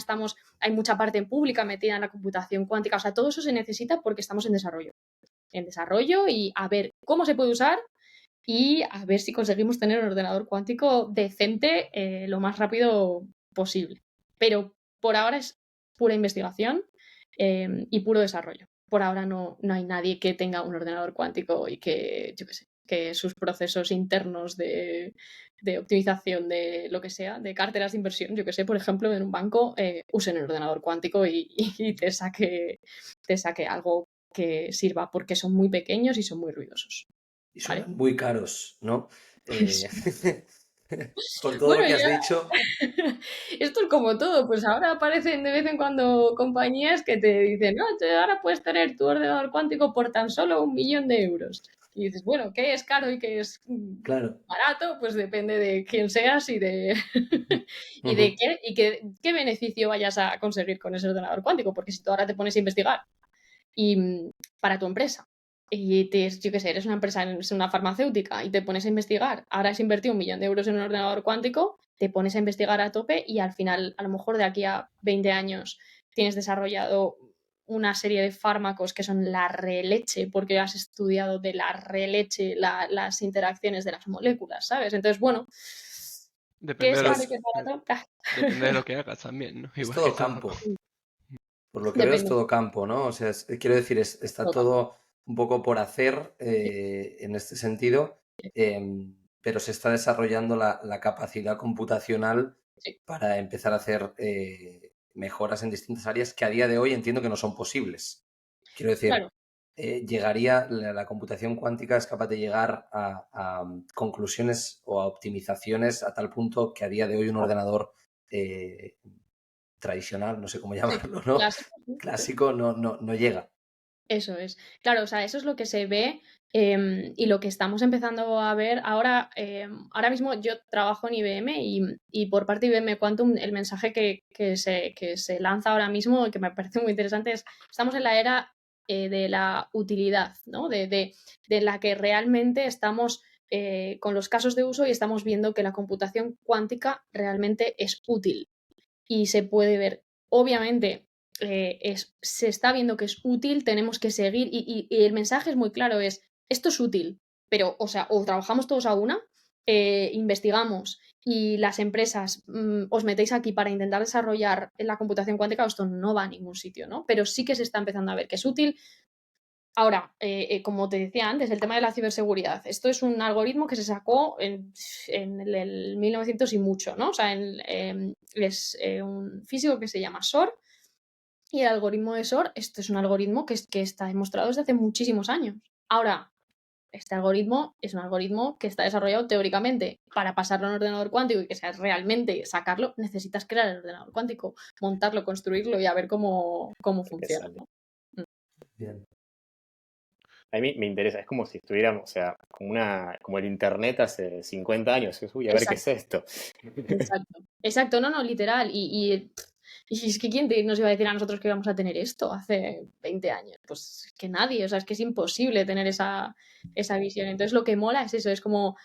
hay mucha parte pública metida en la computación cuántica. O sea, todo eso se necesita porque estamos en desarrollo. En desarrollo y a ver cómo se puede usar y a ver si conseguimos tener un ordenador cuántico decente lo más rápido posible. Pero por ahora es pura investigación y puro desarrollo. Por ahora no hay nadie que tenga un ordenador cuántico y que, yo qué sé, que sus procesos internos de optimización de lo que sea, de carteras de inversión, yo que sé, por ejemplo, en un banco, usen el ordenador cuántico y te saque algo que sirva, porque son muy pequeños y son muy ruidosos. Y ¿Vale? suenan muy caros, ¿no? Por todo Bueno, lo que has dicho. esto es como todo, pues ahora aparecen de vez en cuando compañías que te dicen, no, ahora puedes tener tu ordenador cuántico por tan solo 1 millón de euros. Y dices, bueno, ¿qué es caro y qué es Claro. barato? Pues depende de quién seas y de qué beneficio vayas a conseguir con ese ordenador cuántico. Porque si tú ahora te pones a investigar y para tu empresa y yo qué sé, eres una empresa, eres una farmacéutica y te pones a investigar, ahora has invertido 1 millón de euros en un ordenador cuántico, te pones a investigar a tope y al final, a lo mejor de aquí a 20 años, tienes desarrollado una serie de fármacos que son la releche, porque has estudiado de la releche las interacciones de las moléculas, ¿sabes? Entonces, bueno, ¿qué Depende es de lo, caro y qué es barato? depende de lo que hagas también, ¿no? Es Igual que todo todo. campo. Por lo que veo es Depende. todo campo, ¿no? O sea, quiero decir, está Todo campo. todo un poco por hacer en este sentido, pero se está desarrollando la capacidad computacional Sí. para empezar a hacer mejoras en distintas áreas que a día de hoy entiendo que no son posibles. Quiero decir, Claro. llegaría, la computación cuántica es capaz de llegar a conclusiones o a optimizaciones a tal punto que a día de hoy un ordenador tradicional, no sé cómo Sí, llamarlo, ¿no? clásico, sí. Clásico no llega. Eso es. Claro, o sea, eso es lo que se ve y lo que estamos empezando a ver ahora. Ahora mismo yo trabajo en IBM y por parte de IBM Quantum el mensaje que se lanza ahora mismo, que me parece muy interesante, es estamos en la era de la utilidad, ¿no? De la que realmente estamos con los casos de uso y estamos viendo que la computación cuántica realmente es útil y se puede ver. Obviamente, se está viendo que es útil, tenemos que seguir y el mensaje es muy claro, es esto es útil, pero o sea, o trabajamos todos a una, investigamos y las empresas os metéis aquí para intentar desarrollar la computación cuántica, o esto no va a ningún sitio, ¿no? Pero sí que se está empezando a ver que es útil. Ahora, como te decía antes, el tema de la ciberseguridad. Esto es un algoritmo que se sacó en el 1900 y mucho, ¿no? O sea, es un físico que se llama Shor y el algoritmo de Shor, esto es un algoritmo que está demostrado desde hace muchísimos años. Ahora, este algoritmo es un algoritmo que está desarrollado teóricamente. Para pasarlo a un ordenador cuántico y que sea realmente sacarlo, necesitas crear el ordenador cuántico, montarlo, construirlo y a ver cómo funciona, ¿no? Bien. A mí me interesa, es como si estuviéramos, o sea, como el internet hace 50 años. Uy, a ver qué es esto. Exacto, exacto, no, literal. Y es que ¿quién nos iba a decir a nosotros que íbamos a tener esto hace 20 años? Pues es que nadie, o sea, es que es imposible tener esa visión. Entonces lo que mola es eso, es como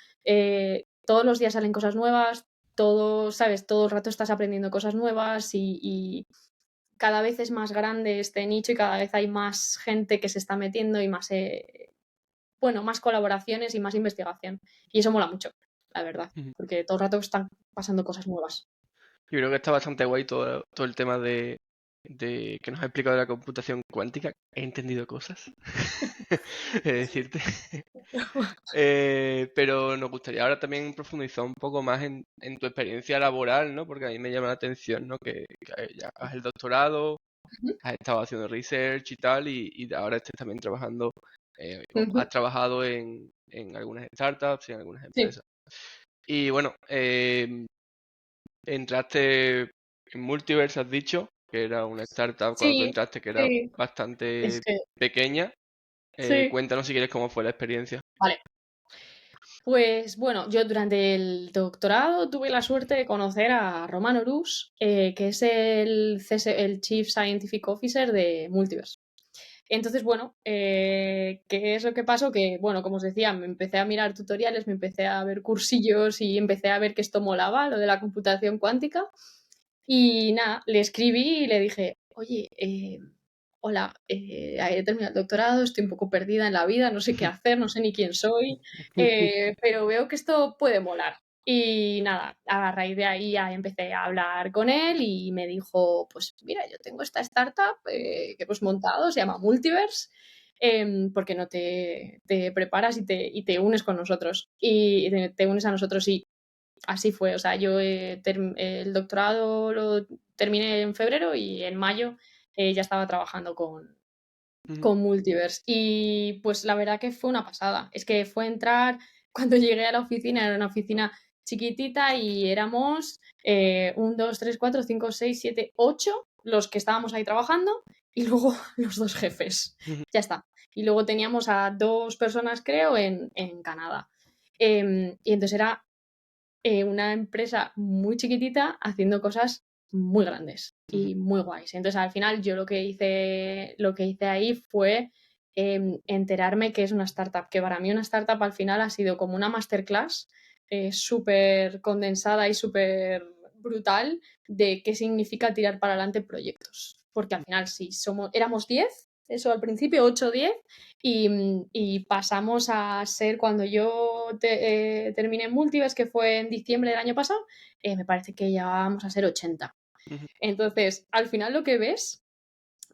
todos los días salen cosas nuevas, todo, ¿sabes? Todo el rato estás aprendiendo cosas nuevas y cada vez es más grande este nicho y cada vez hay más gente que se está metiendo y más, bueno, más colaboraciones y más investigación. Y eso mola mucho, la verdad, porque todo el rato están pasando cosas nuevas. Yo creo que está bastante guay todo el tema de que nos ha explicado de la computación cuántica. He entendido cosas. Es decirte. Pero nos gustaría ahora también profundizar un poco más en tu experiencia laboral, ¿no? Porque a mí me llama la atención, ¿no? Que ya hagas el doctorado, has estado haciendo research y tal, y ahora estés también trabajando, has trabajado en algunas startups y en algunas Sí. empresas. Y bueno, entraste en Multiverse, has dicho, que era una startup cuando tú Sí, entraste que era bastante es que pequeña. sí. Cuéntanos si quieres cómo fue la experiencia. Vale. Pues bueno, yo durante el doctorado tuve la suerte de conocer a Roman Orus, que es el Chief Scientific Officer de Multiverse. Entonces, bueno, ¿qué es lo que pasó? Que, bueno, como os decía, me empecé a mirar tutoriales, me empecé a ver cursillos y empecé a ver que esto molaba, lo de la computación cuántica. Y nada, le escribí y le dije, oye, hola, he terminado el doctorado, estoy un poco perdida en la vida, no sé qué hacer, no sé ni quién soy, pero veo que esto puede molar. Y nada, a raíz de ahí ya empecé a hablar con él y me dijo, pues mira, yo tengo esta startup que hemos montado, se llama Multiverse, ¿por qué no te preparas y te unes con nosotros? Y te unes a nosotros y así fue. O sea, yo el doctorado lo terminé en febrero y en mayo ya estaba trabajando con Multiverse. Y pues la verdad que fue una pasada. Es que fue entrar, cuando llegué a la oficina, era una oficina chiquitita y éramos 1, 2, 3, 4, 5, 6, 7, 8 los que estábamos ahí trabajando y luego los dos jefes. Ya está. Y luego teníamos a 2 personas, creo, en Canadá. Y entonces era una empresa muy chiquitita haciendo cosas muy grandes y muy guays. Entonces, al final, yo lo que hice ahí fue enterarme que es una startup, que para mí una startup al final ha sido como una masterclass súper condensada y súper brutal de qué significa tirar para adelante proyectos. Porque al final, sí, éramos 10, eso al principio, 8 o 10, y pasamos a ser, cuando yo terminé en Multiverse, que fue en diciembre del año pasado, me parece que ya vamos a ser 80. Entonces, al final lo que ves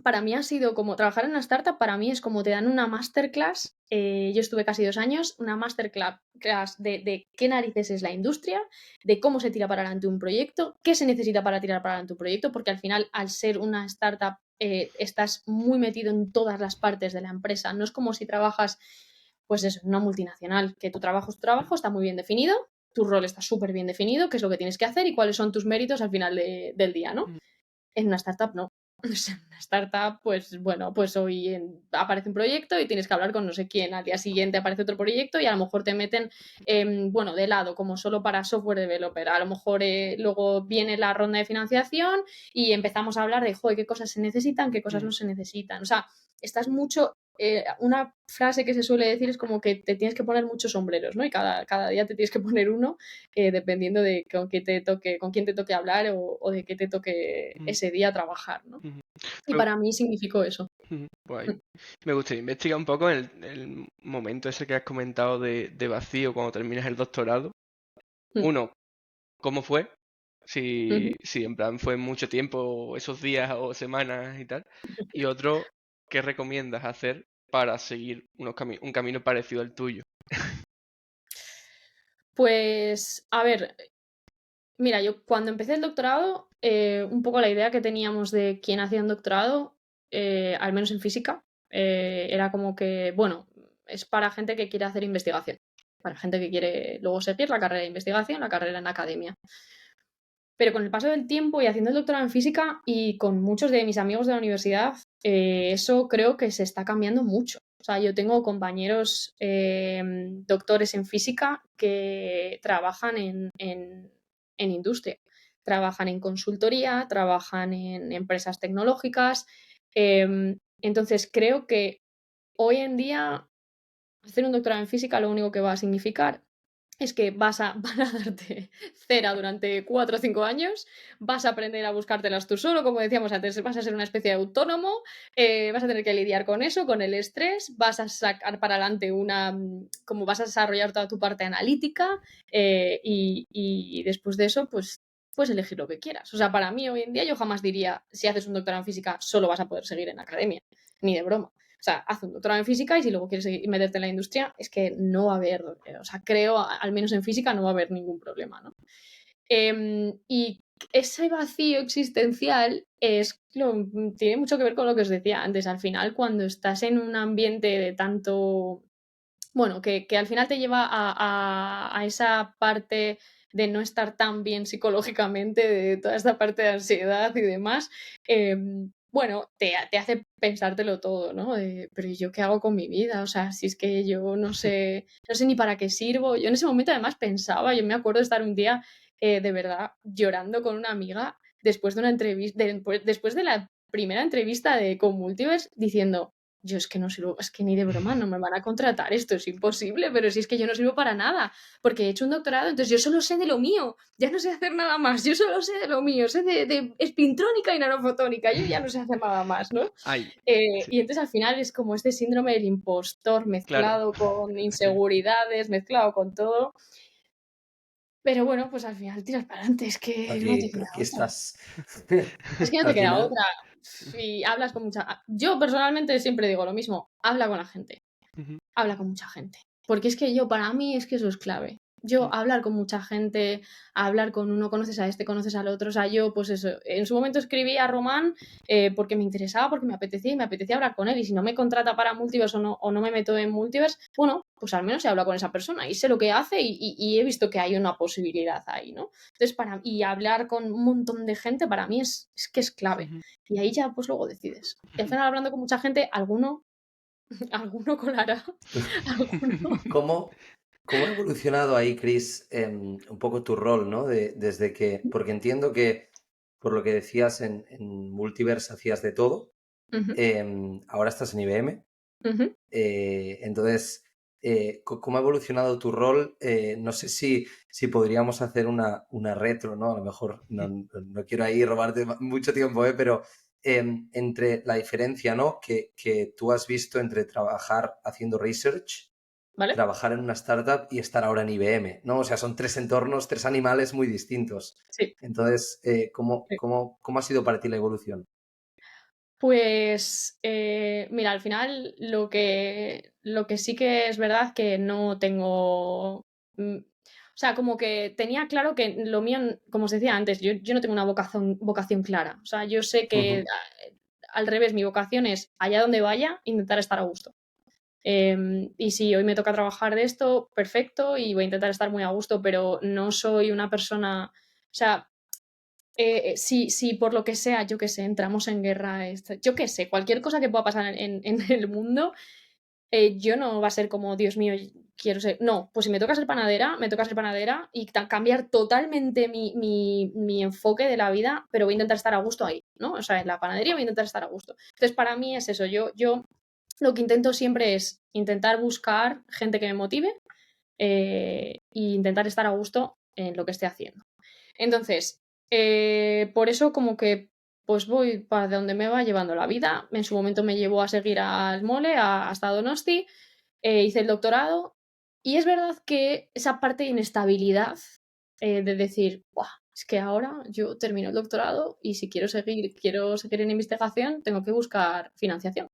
para mí ha sido como trabajar en una startup, para mí es como te dan una masterclass. Yo estuve casi 2 años, una masterclass de qué narices es la industria, de cómo se tira para adelante un proyecto, qué se necesita para tirar para adelante un proyecto, porque al final, al ser una startup, estás muy metido en todas las partes de la empresa. No es como si trabajas, pues eso, en una multinacional, que tu trabajo está muy bien definido, tu rol está súper bien definido, qué es lo que tienes que hacer y cuáles son tus méritos al final del día, ¿no? En una startup no. O sea, en una startup, pues bueno, pues hoy aparece un proyecto y tienes que hablar con no sé quién, al día siguiente aparece otro proyecto y a lo mejor te meten, bueno, de lado, como solo para software developer. A lo mejor luego viene la ronda de financiación y empezamos a hablar de, joder, qué cosas se necesitan, qué cosas no se necesitan. O sea, estás mucho... una frase que se suele decir es como que te tienes que poner muchos sombreros, ¿no? Y cada día te tienes que poner uno dependiendo de con quién te toque hablar o de qué te toque ese día trabajar, ¿no? Y para mí significó eso. Guay. Me gustaría investigar un poco el momento ese que has comentado de vacío cuando terminas el doctorado. Uno, ¿cómo fue? Si en plan fue mucho tiempo, esos días o semanas y tal. Y otro, ¿qué recomiendas hacer para seguir un camino parecido al tuyo? Pues, a ver, mira, yo cuando empecé el doctorado, un poco la idea que teníamos de quién hacía un doctorado, al menos en física, era como que, bueno, es para gente que quiere hacer investigación, para gente que quiere luego seguir la carrera de investigación, la carrera en academia. Pero con el paso del tiempo y haciendo el doctorado en física y con muchos de mis amigos de la universidad, eso creo que se está cambiando mucho. O sea, yo tengo compañeros doctores en física que trabajan en industria, trabajan en consultoría, trabajan en empresas tecnológicas. Entonces, creo que hoy en día hacer un doctorado en física lo único que va a significar es que van a darte cera durante 4 o 5 años, vas a aprender a buscártelas tú solo, como decíamos antes, vas a ser una especie de autónomo, vas a tener que lidiar con eso, con el estrés, vas a sacar para adelante como vas a desarrollar toda tu parte analítica y después de eso, pues puedes elegir lo que quieras. O sea, para mí hoy en día yo jamás diría, si haces un doctorado en física, solo vas a poder seguir en academia, ni de broma. O sea, haz un doctorado en física y si luego quieres meterte en la industria, es que no va a haber, o sea, creo, al menos en física, no va a haber ningún problema, ¿no? Y ese vacío existencial tiene mucho que ver con lo que os decía antes. Al final, cuando estás en un ambiente de tanto, bueno, que al final te lleva a esa parte de no estar tan bien psicológicamente, de toda esta parte de ansiedad y demás, bueno, te hace pensártelo todo, ¿no? Pero ¿yo qué hago con mi vida? O sea, si es que yo no sé ni para qué sirvo. Yo en ese momento además pensaba, yo me acuerdo de estar un día de verdad llorando con una amiga después de una entrevista, después de la primera entrevista con Multiverse, diciendo, yo es que no sirvo, es que ni de broma no me van a contratar, esto es imposible, pero si es que yo no sirvo para nada, porque he hecho un doctorado, entonces yo solo sé de lo mío, ya no sé hacer nada más, yo solo sé de lo mío, sé de espintrónica y nanofotónica, yo ya no sé hacer nada más, ¿no? Ay, Y entonces al final es como este síndrome del impostor mezclado con inseguridades, mezclado con todo. Pero bueno, pues al final tiras para adelante, es que no te Pero queda aquí otra. estás. Es que no te Al queda final, otra. Y hablas con mucha... Yo personalmente siempre digo lo mismo, habla con la gente, habla con mucha gente. Porque es que para mí es que eso es clave. Yo hablar con mucha gente, hablar con uno, conoces a este, conoces al otro. O sea, yo pues eso, en su momento escribí a Román porque me interesaba, porque me apetecía y me apetecía hablar con él. Y si no me contrata para Multiverse o no me meto en Multiverse, bueno, pues al menos he hablado con esa persona y sé lo que hace y he visto que hay una posibilidad ahí, ¿no? Entonces, y hablar con un montón de gente para mí es que es clave. Y ahí ya pues luego decides. Y al final hablando con mucha gente, alguno colará. Alguno. ¿cómo ha evolucionado ahí, Chris, un poco tu rol, ¿no? Desde que, porque entiendo que, por lo que decías, en Multiverse hacías de todo, ahora estás en IBM, entonces, ¿cómo ha evolucionado tu rol? No sé si podríamos hacer una retro, ¿no? A lo mejor no quiero ahí robarte mucho tiempo, pero entre la diferencia, ¿no? Que tú has visto entre trabajar haciendo research, ¿Vale? trabajar en una startup y estar ahora en IBM, ¿no? O sea, son 3 entornos, 3 animales muy distintos. Sí. Entonces, ¿cómo ha sido para ti la evolución? Pues, mira, al final lo que sí que es verdad que no tengo, o sea, como que tenía claro que lo mío, como os decía antes, yo no tengo una vocación clara. O sea, yo sé que al revés, mi vocación es allá donde vaya, intentar estar a gusto. Y si hoy me toca trabajar de esto, perfecto, y voy a intentar estar muy a gusto, pero no soy una persona, o sea, si por lo que sea, yo qué sé, entramos en guerra, yo qué sé, cualquier cosa que pueda pasar en el mundo, yo no va a ser como, Dios mío, quiero ser. No, pues si me toca ser panadera, me toca ser panadera y cambiar totalmente mi enfoque de la vida, pero voy a intentar estar a gusto ahí, ¿no? O sea, en la panadería voy a intentar estar a gusto. Entonces, para mí es eso. Yo lo que intento siempre es intentar buscar gente que me motive e intentar estar a gusto en lo que esté haciendo. Entonces, por eso como que pues voy para donde me va llevando la vida. En su momento me llevó a seguir al Mole, hasta Donosti, hice el doctorado y es verdad que esa parte de inestabilidad de decir, "Buah, es que ahora yo termino el doctorado y si quiero seguir en investigación, tengo que buscar financiación.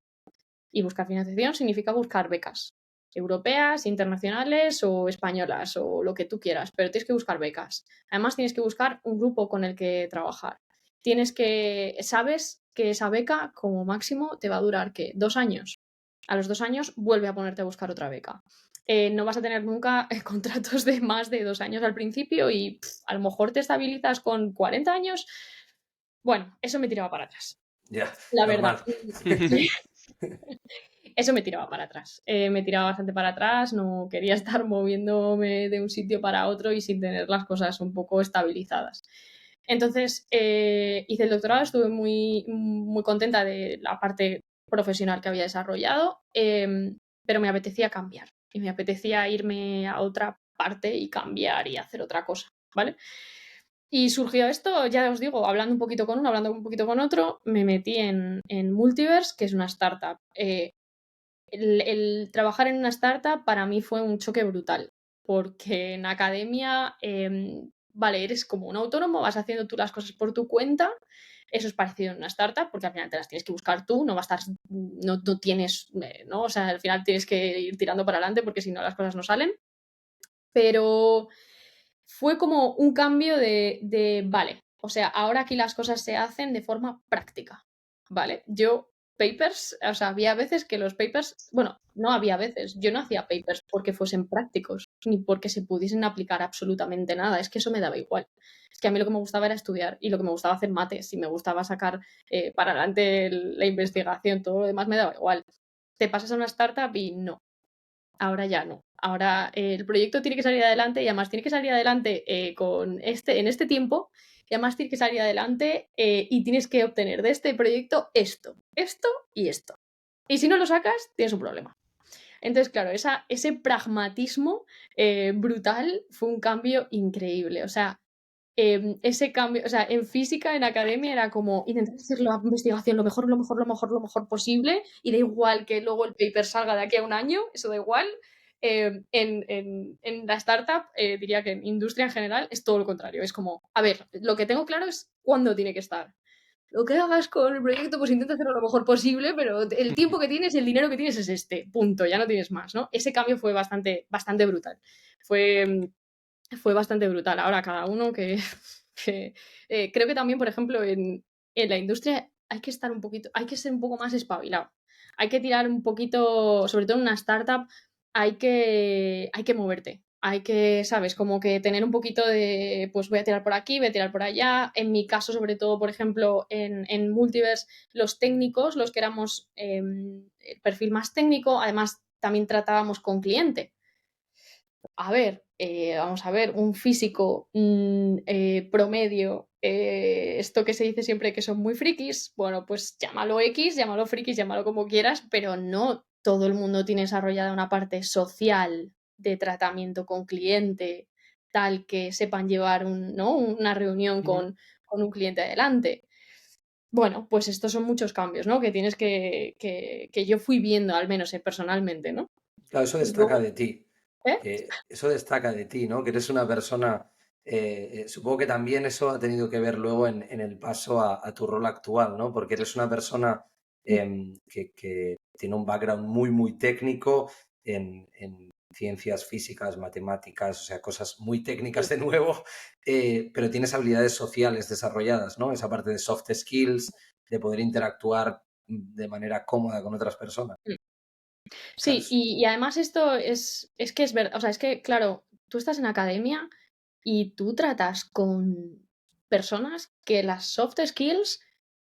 Y buscar financiación significa buscar becas europeas, internacionales o españolas o lo que tú quieras, pero tienes que buscar becas. Además, tienes que buscar un grupo con el que trabajar. Sabes que esa beca como máximo te va a durar, ¿qué? 2 años. A los 2 años vuelve a ponerte a buscar otra beca. No vas a tener nunca contratos de más de 2 años al principio y a lo mejor te estabilizas con 40 años. Bueno, eso me tiraba para atrás, Ya, la verdad. normal. Eso me tiraba para atrás. Me tiraba bastante para atrás, no quería estar moviéndome de un sitio para otro y sin tener las cosas un poco estabilizadas. Entonces, hice el doctorado, estuve muy, muy contenta de la parte profesional que había desarrollado, pero me apetecía cambiar y me apetecía irme a otra parte y cambiar y hacer otra cosa, ¿vale? Y surgió esto, ya os digo, hablando un poquito con uno, hablando un poquito con otro, me metí en Multiverse, que es una startup. El trabajar en una startup para mí fue un choque brutal, porque en academia, vale, eres como un autónomo, vas haciendo tú las cosas por tu cuenta, eso es parecido en una startup, porque al final te las tienes que buscar tú, no va a estar, no tienes, ¿no? O sea, al final tienes que ir tirando para adelante porque si no las cosas no salen, pero fue como un cambio vale, o sea, ahora aquí las cosas se hacen de forma práctica, ¿vale? Papers, o sea, había veces que los papers, bueno, no había veces, yo no hacía papers porque fuesen prácticos, ni porque se pudiesen aplicar absolutamente nada, es que eso me daba igual. Es que a mí lo que me gustaba era estudiar y lo que me gustaba hacer mates y me gustaba sacar para adelante la investigación, todo lo demás me daba igual. Te pasas a una startup y no, ahora ya no. Ahora el proyecto tiene que salir adelante y además tiene que salir adelante en este tiempo y además tiene que salir adelante y tienes que obtener de este proyecto esto y esto. Y si no lo sacas, tienes un problema. Entonces, claro, ese pragmatismo brutal fue un cambio increíble. O sea, ese cambio, o sea, en física, en academia, era como intentar hacer la investigación lo mejor posible y da igual que luego el paper salga de aquí a un año, eso da igual. En la startup, diría que en industria en general es todo lo contrario. Es como, a ver, lo que tengo claro es cuándo tiene que estar. Lo que hagas con el proyecto, pues intenta hacerlo lo mejor posible, pero el tiempo que tienes y el dinero que tienes es este, punto, ya no tienes más, ¿no? Ese cambio fue bastante, bastante brutal. Fue bastante brutal. Ahora, cada uno que creo que también, por ejemplo, en la industria hay que estar un poquito, hay que ser un poco más espabilado. Hay que tirar un poquito, sobre todo en una startup, hay que moverte. Hay que, ¿sabes? Como que tener un poquito de, pues voy a tirar por aquí, voy a tirar por allá. En mi caso, sobre todo, por ejemplo, en Multiverse, los técnicos, los que éramos el perfil más técnico, además también tratábamos con cliente. A ver, vamos a ver, un físico promedio, esto que se dice siempre que son muy frikis, bueno, pues llámalo X, llámalo frikis, llámalo como quieras, pero no todo el mundo tiene desarrollada una parte social de tratamiento con cliente, tal que sepan llevar una reunión con un cliente adelante. Bueno, pues estos son muchos cambios, ¿no? Que tienes que yo fui viendo, al menos personalmente, ¿no? Claro, eso Y destaca luego, de ti. ¿eh? Eso destaca de ti, ¿no? Que eres una persona supongo que también eso ha tenido que ver luego en el paso a tu rol actual, ¿no? Porque eres una persona que tiene un background muy, muy técnico en ciencias físicas, matemáticas, o sea, cosas muy técnicas de nuevo, pero tienes habilidades sociales desarrolladas, ¿no? Esa parte de soft skills, de poder interactuar de manera cómoda con otras personas. Claro, Sí, y además esto es que es verdad, o sea, es que, claro, tú estás en academia y tú tratas con personas que las soft skills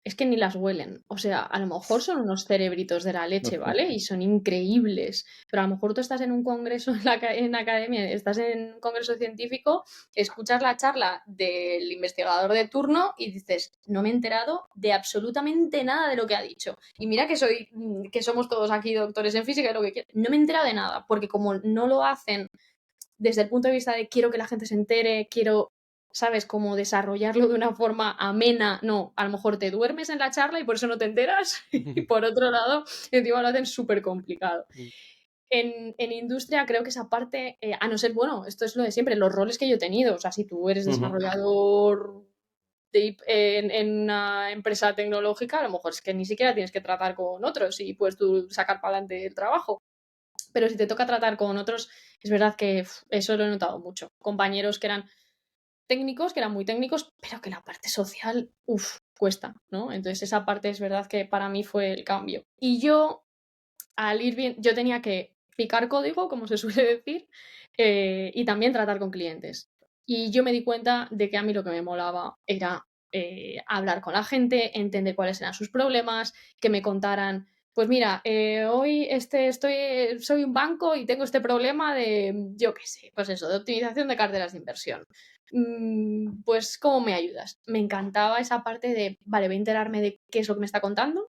es que ni las huelen. O sea, a lo mejor son unos cerebritos de la leche, ¿vale? Y son increíbles. Pero a lo mejor tú estás en un congreso en academia, estás en un congreso científico, escuchas la charla del investigador de turno y dices, no me he enterado de absolutamente nada de lo que ha dicho. Y mira que somos todos aquí doctores en física y lo que quieras. No me he enterado de nada, porque como no lo hacen desde el punto de vista de quiero que la gente se entere, quiero, ¿sabes?, como desarrollarlo de una forma amena. No, a lo mejor te duermes en la charla y por eso no te enteras. Y por otro lado, encima lo hacen súper complicado. En industria creo que esa parte, a no ser, bueno, esto es lo de siempre, los roles que yo he tenido. O sea, si tú eres desarrollador en una empresa tecnológica, a lo mejor es que ni siquiera tienes que tratar con otros y puedes tú sacar para adelante el trabajo. Pero si te toca tratar con otros, es verdad que eso lo he notado mucho. Compañeros que eran técnicos, que eran muy técnicos, pero que la parte social, cuesta, ¿no? Entonces esa parte es verdad que para mí fue el cambio. Y yo, al ir bien, yo tenía que picar código, como se suele decir, y también tratar con clientes. Y yo me di cuenta de que a mí lo que me molaba era hablar con la gente, entender cuáles eran sus problemas, que me contaran, pues mira, hoy soy un banco y tengo este problema de, yo qué sé, pues eso, de optimización de carteras de inversión. Pues, ¿cómo me ayudas? Me encantaba esa parte de, vale, voy a enterarme de qué es lo que me está contando,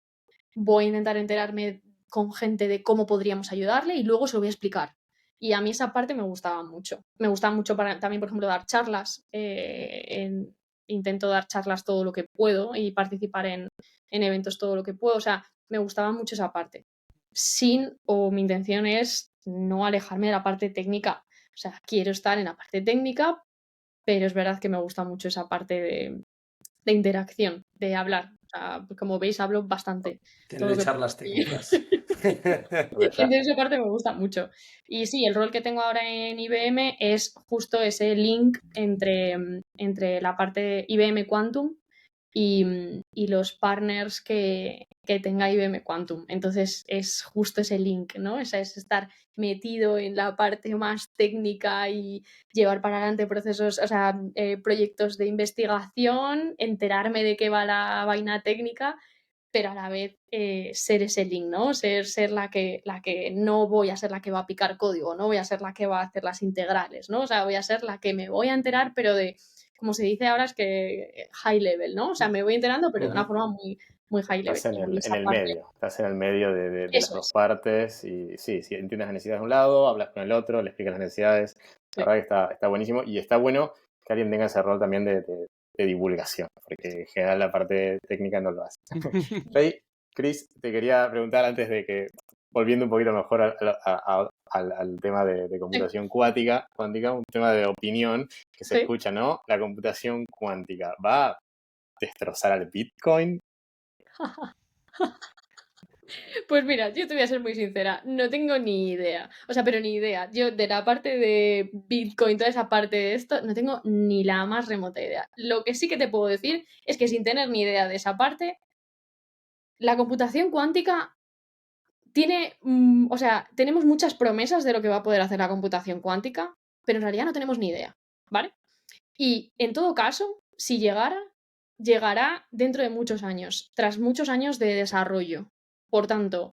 voy a intentar enterarme con gente de cómo podríamos ayudarle y luego se lo voy a explicar. Y a mí esa parte me gustaba mucho. Me gustaba mucho también, por ejemplo, dar charlas. Intento dar charlas todo lo que puedo y participar en eventos todo lo que puedo. O sea, me gustaba mucho esa parte. Mi intención es no alejarme de la parte técnica. O sea, quiero estar en la parte técnica, pero es verdad que me gusta mucho esa parte de interacción, de hablar. O sea, como veis, hablo bastante. Todo tener lo que charlas técnicas. entonces esa parte me gusta mucho. Y sí, el rol que tengo ahora en IBM es justo ese link entre la parte de IBM Quantum y los partners que tenga IBM Quantum. Entonces es justo ese link, ¿no? Es estar metido en la parte más técnica y llevar para adelante procesos, o sea, proyectos de investigación, enterarme de qué va la vaina técnica, pero a la vez ser ese link, ¿no? Ser la que no voy a ser la que va a picar código, no voy a ser la que va a hacer las integrales, ¿no? O sea, voy a ser la que me voy a enterar, pero de, como se dice ahora, es que high level, ¿no? O sea, me voy enterando, pero de una forma muy, muy high level. Estás en Y en esa el parte, medio, estás en el medio de las eso dos es. partes y sí, si entiendes las necesidades de un lado, hablas con el otro, le explicas las necesidades. La Sí. verdad que está buenísimo y está bueno que alguien tenga ese rol también de divulgación, porque en general la parte técnica no lo hace. Rey, Chris, te quería preguntar antes de que, volviendo un poquito mejor al tema de computación cuántica, un tema de opinión que se Sí. escucha, ¿no? La computación cuántica, ¿va a destrozar al Bitcoin? Pues mira, yo te voy a ser muy sincera, no tengo ni idea. O sea, pero ni idea. Yo de la parte de Bitcoin, toda esa parte de esto, no tengo ni la más remota idea. Lo que sí que te puedo decir es que sin tener ni idea de esa parte, la computación cuántica tiene, o sea, tenemos muchas promesas de lo que va a poder hacer la computación cuántica, pero en realidad no tenemos ni idea, ¿vale? Y en todo caso, si llegará dentro de muchos años, tras muchos años de desarrollo. Por tanto,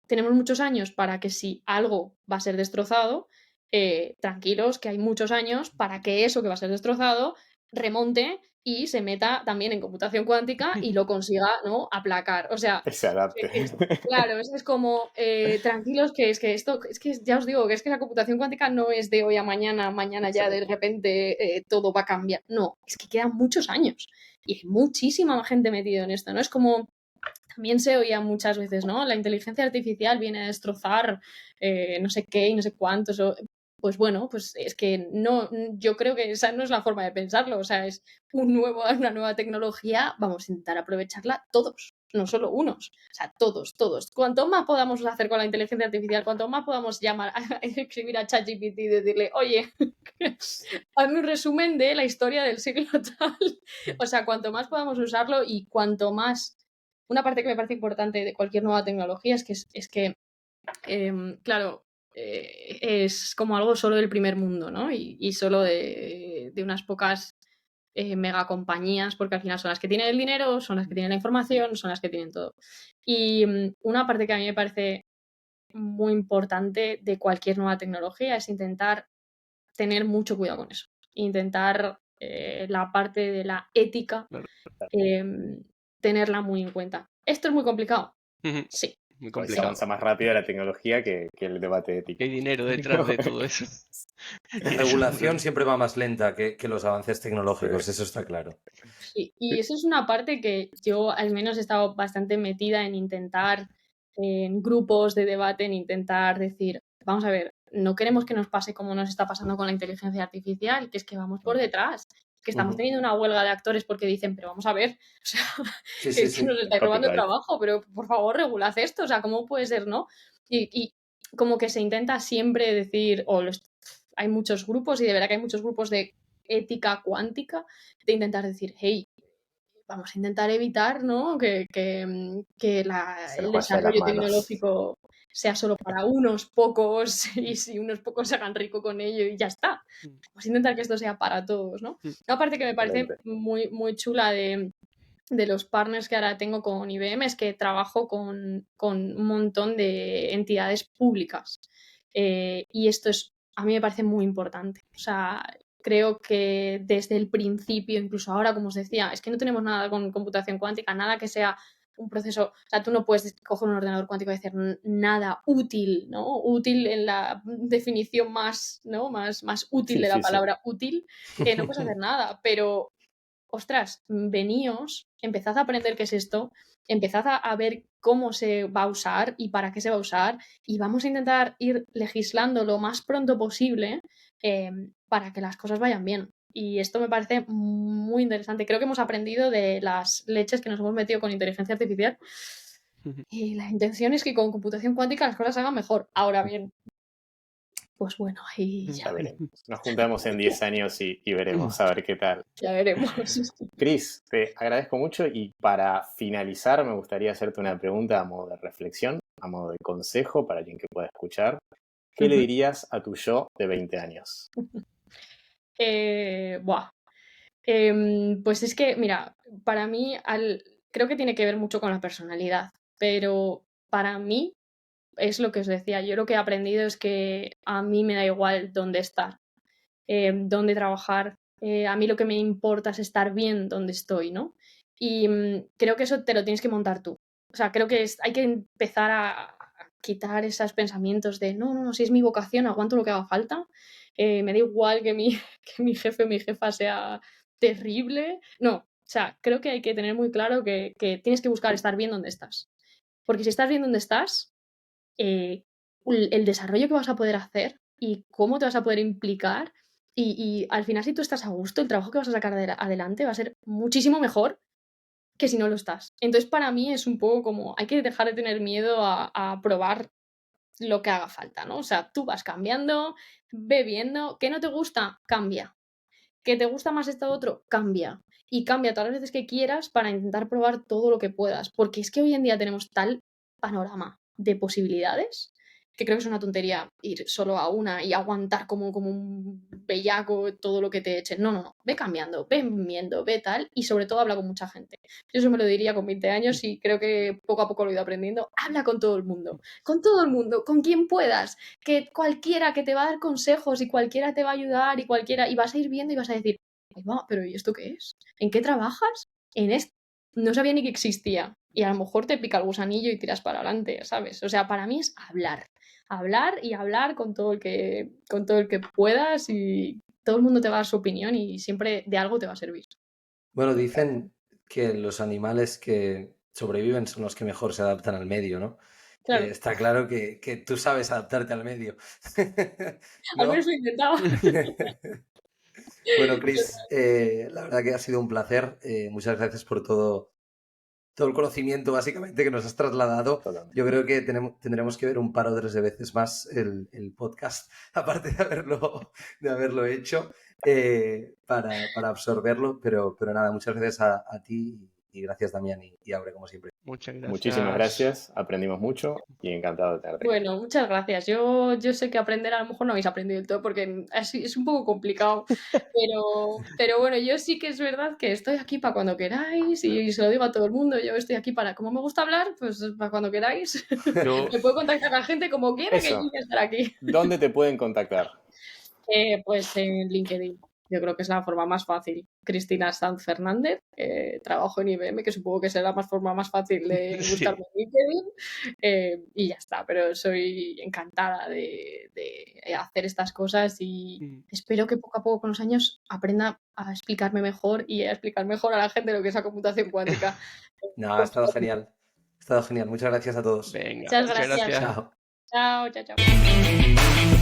tenemos muchos años para que si algo va a ser destrozado, tranquilos que hay muchos años para que eso que va a ser destrozado remonte y se meta también en computación cuántica y lo consiga, ¿no?, aplacar. O sea, Se adapte. claro, es como tranquilos que esto, es que ya os digo que es que la computación cuántica no es de hoy a mañana, mañana ya de repente todo va a cambiar. No, es que quedan muchos años y hay muchísima gente metida en esto, ¿no? Es como también se oía muchas veces, ¿no? La inteligencia artificial viene a destrozar no sé qué y no sé cuántos. pues bueno, pues es que no, yo creo que esa no es la forma de pensarlo. O sea, es una nueva tecnología, vamos a intentar aprovecharla todos, no solo unos. O sea, todos. Cuanto más podamos hacer con la inteligencia artificial, cuanto más podamos escribir a ChatGPT y decirle, oye, hazme un resumen de la historia del siglo tal. O sea, cuanto más podamos usarlo y cuanto más... Una parte que me parece importante de cualquier nueva tecnología es que claro, es como algo solo del primer mundo, ¿no? Y solo de unas pocas megacompañías, porque al final son las que tienen el dinero, son las que tienen la información, son las que tienen todo. Y una parte que a mí me parece muy importante de cualquier nueva tecnología es intentar tener mucho cuidado con eso. Intentar la parte de la ética, Claro. tenerla muy en cuenta. ¿Esto es muy complicado? Sí. Muy Pues complicado. avanza más rápido la tecnología que el debate ético. Hay dinero detrás de todo eso. La regulación siempre va más lenta que los avances tecnológicos, Sí. eso está claro. Sí, y eso es una parte que yo al menos he estado bastante metida en intentar, en grupos de debate, en intentar decir, vamos a ver, no queremos que nos pase como nos está pasando con la inteligencia artificial, que es que vamos por detrás, que estamos teniendo una huelga de actores porque dicen, pero vamos a ver, o sea, Sí, que sí, nos sí. estáis robando el Copyright. trabajo, pero por favor regulad esto, o sea, ¿cómo puede ser, no? Y como que se intenta siempre decir, hay muchos grupos y de verdad que hay muchos grupos de ética cuántica, de intentar decir, hey, vamos a intentar evitar, ¿no? que Se el nos vaya de las desarrollo manos. tecnológico sea solo para unos pocos y si unos pocos se hagan rico con ello y ya está. Vamos a intentar que esto sea para todos, ¿no? Una parte que me parece Excelente. muy, muy chula de los partners que ahora tengo con IBM es que trabajo con un montón de entidades públicas. Y esto a mí me parece muy importante. O sea, creo que desde el principio, incluso ahora, como os decía, es que no tenemos nada con computación cuántica, nada que sea un proceso, o sea, tú no puedes coger un ordenador cuántico y hacer nada útil, ¿no? Útil en la definición más, ¿no? más útil de la Sí. palabra útil, no puedes hacer nada, pero ostras, veníos, empezad a aprender qué es esto, empezad a ver cómo se va a usar y para qué se va a usar y vamos a intentar ir legislando lo más pronto posible para que las cosas vayan bien. Y esto me parece muy interesante. Creo que hemos aprendido de las leches que nos hemos metido con inteligencia artificial y la intención es que con computación cuántica las cosas se hagan mejor. Ahora bien, pues bueno, ahí Ya veremos. Nos juntamos en 10 años y veremos a ver qué tal. ya veremos. Cris, te agradezco mucho y para finalizar me gustaría hacerte una pregunta a modo de reflexión, a modo de consejo para alguien que pueda escuchar. ¿Qué le dirías a tu yo de 20 años? Buah. Pues es que, mira, para mí creo que tiene que ver mucho con la personalidad, pero para mí es lo que os decía, yo lo que he aprendido es que a mí me da igual dónde estar, dónde trabajar, a mí lo que me importa es estar bien donde estoy, ¿no? Y creo que eso te lo tienes que montar tú. O sea, creo que hay que empezar a quitar esos pensamientos de no, si es mi vocación, aguanto lo que haga falta, me da igual que que mi jefe o mi jefa sea terrible. No, o sea, creo que hay que tener muy claro que tienes que buscar estar bien donde estás. Porque si estás bien donde estás, el desarrollo que vas a poder hacer y cómo te vas a poder implicar y al final si tú estás a gusto, el trabajo que vas a sacar adelante va a ser muchísimo mejor que si no lo estás. Entonces para mí es un poco como hay que dejar de tener miedo a probar lo que haga falta, ¿no? O sea, tú vas cambiando, ve viendo, ¿qué no te gusta? Cambia. ¿Que te gusta más esto otro? Cambia. Y cambia todas las veces que quieras para intentar probar todo lo que puedas. Porque es que hoy en día tenemos tal panorama de posibilidades que creo que es una tontería ir solo a una y aguantar como un bellaco todo lo que te echen. No. Ve cambiando, ve viendo, ve tal y sobre todo habla con mucha gente. Yo eso me lo diría con 20 años y creo que poco a poco lo he ido aprendiendo. Habla con todo el mundo, con quien puedas, que cualquiera que te va a dar consejos y cualquiera te va a ayudar y cualquiera, y vas a ir viendo y vas a decir, ay, va, pero ¿y esto qué es? ¿En qué trabajas? En esto. No sabía ni que existía. Y a lo mejor te pica el gusanillo y tiras para adelante, ¿sabes? O sea, para mí es hablar. Hablar y hablar con todo el que puedas y todo el mundo te va a dar su opinión y siempre de algo te va a servir. Bueno, dicen que los animales que sobreviven son los que mejor se adaptan al medio, ¿no? Claro. Está claro que tú sabes adaptarte al medio. Al ¿No? menos lo he intentado. Bueno, Chris, la verdad que ha sido un placer. Muchas gracias por todo el conocimiento básicamente que nos has trasladado. Totalmente. Yo creo que tendremos que ver un par o tres de veces más el podcast, aparte de haberlo hecho, para absorberlo. Pero nada, muchas gracias a ti y gracias, Damián y Aure, como siempre. Muchas gracias. Muchísimas gracias, aprendimos mucho y encantado de tenerte. Bueno, muchas gracias. Yo sé que aprender a lo mejor no habéis aprendido del todo porque es un poco complicado, pero bueno, yo sí que es verdad que estoy aquí para cuando queráis y se lo digo a todo el mundo, yo estoy aquí para, como me gusta hablar, pues para cuando queráis. Yo- Me puedo contactar a la gente como quiera que Eso. yo voy a estar aquí. ¿Dónde te pueden contactar? Pues en LinkedIn. Yo creo que es la forma más fácil. Cristina Sanz Fernández, trabajo en IBM, que supongo que será la forma más fácil de Sí. buscarme en LinkedIn. Y ya está, pero soy encantada de hacer estas cosas y espero que poco a poco con los años aprenda a explicarme mejor y a explicar mejor a la gente lo que es la computación cuántica. No, ha estado genial. Ha estado genial. Muchas gracias a todos. Venga, Muchas gracias. Chao. Chao, chao, chao.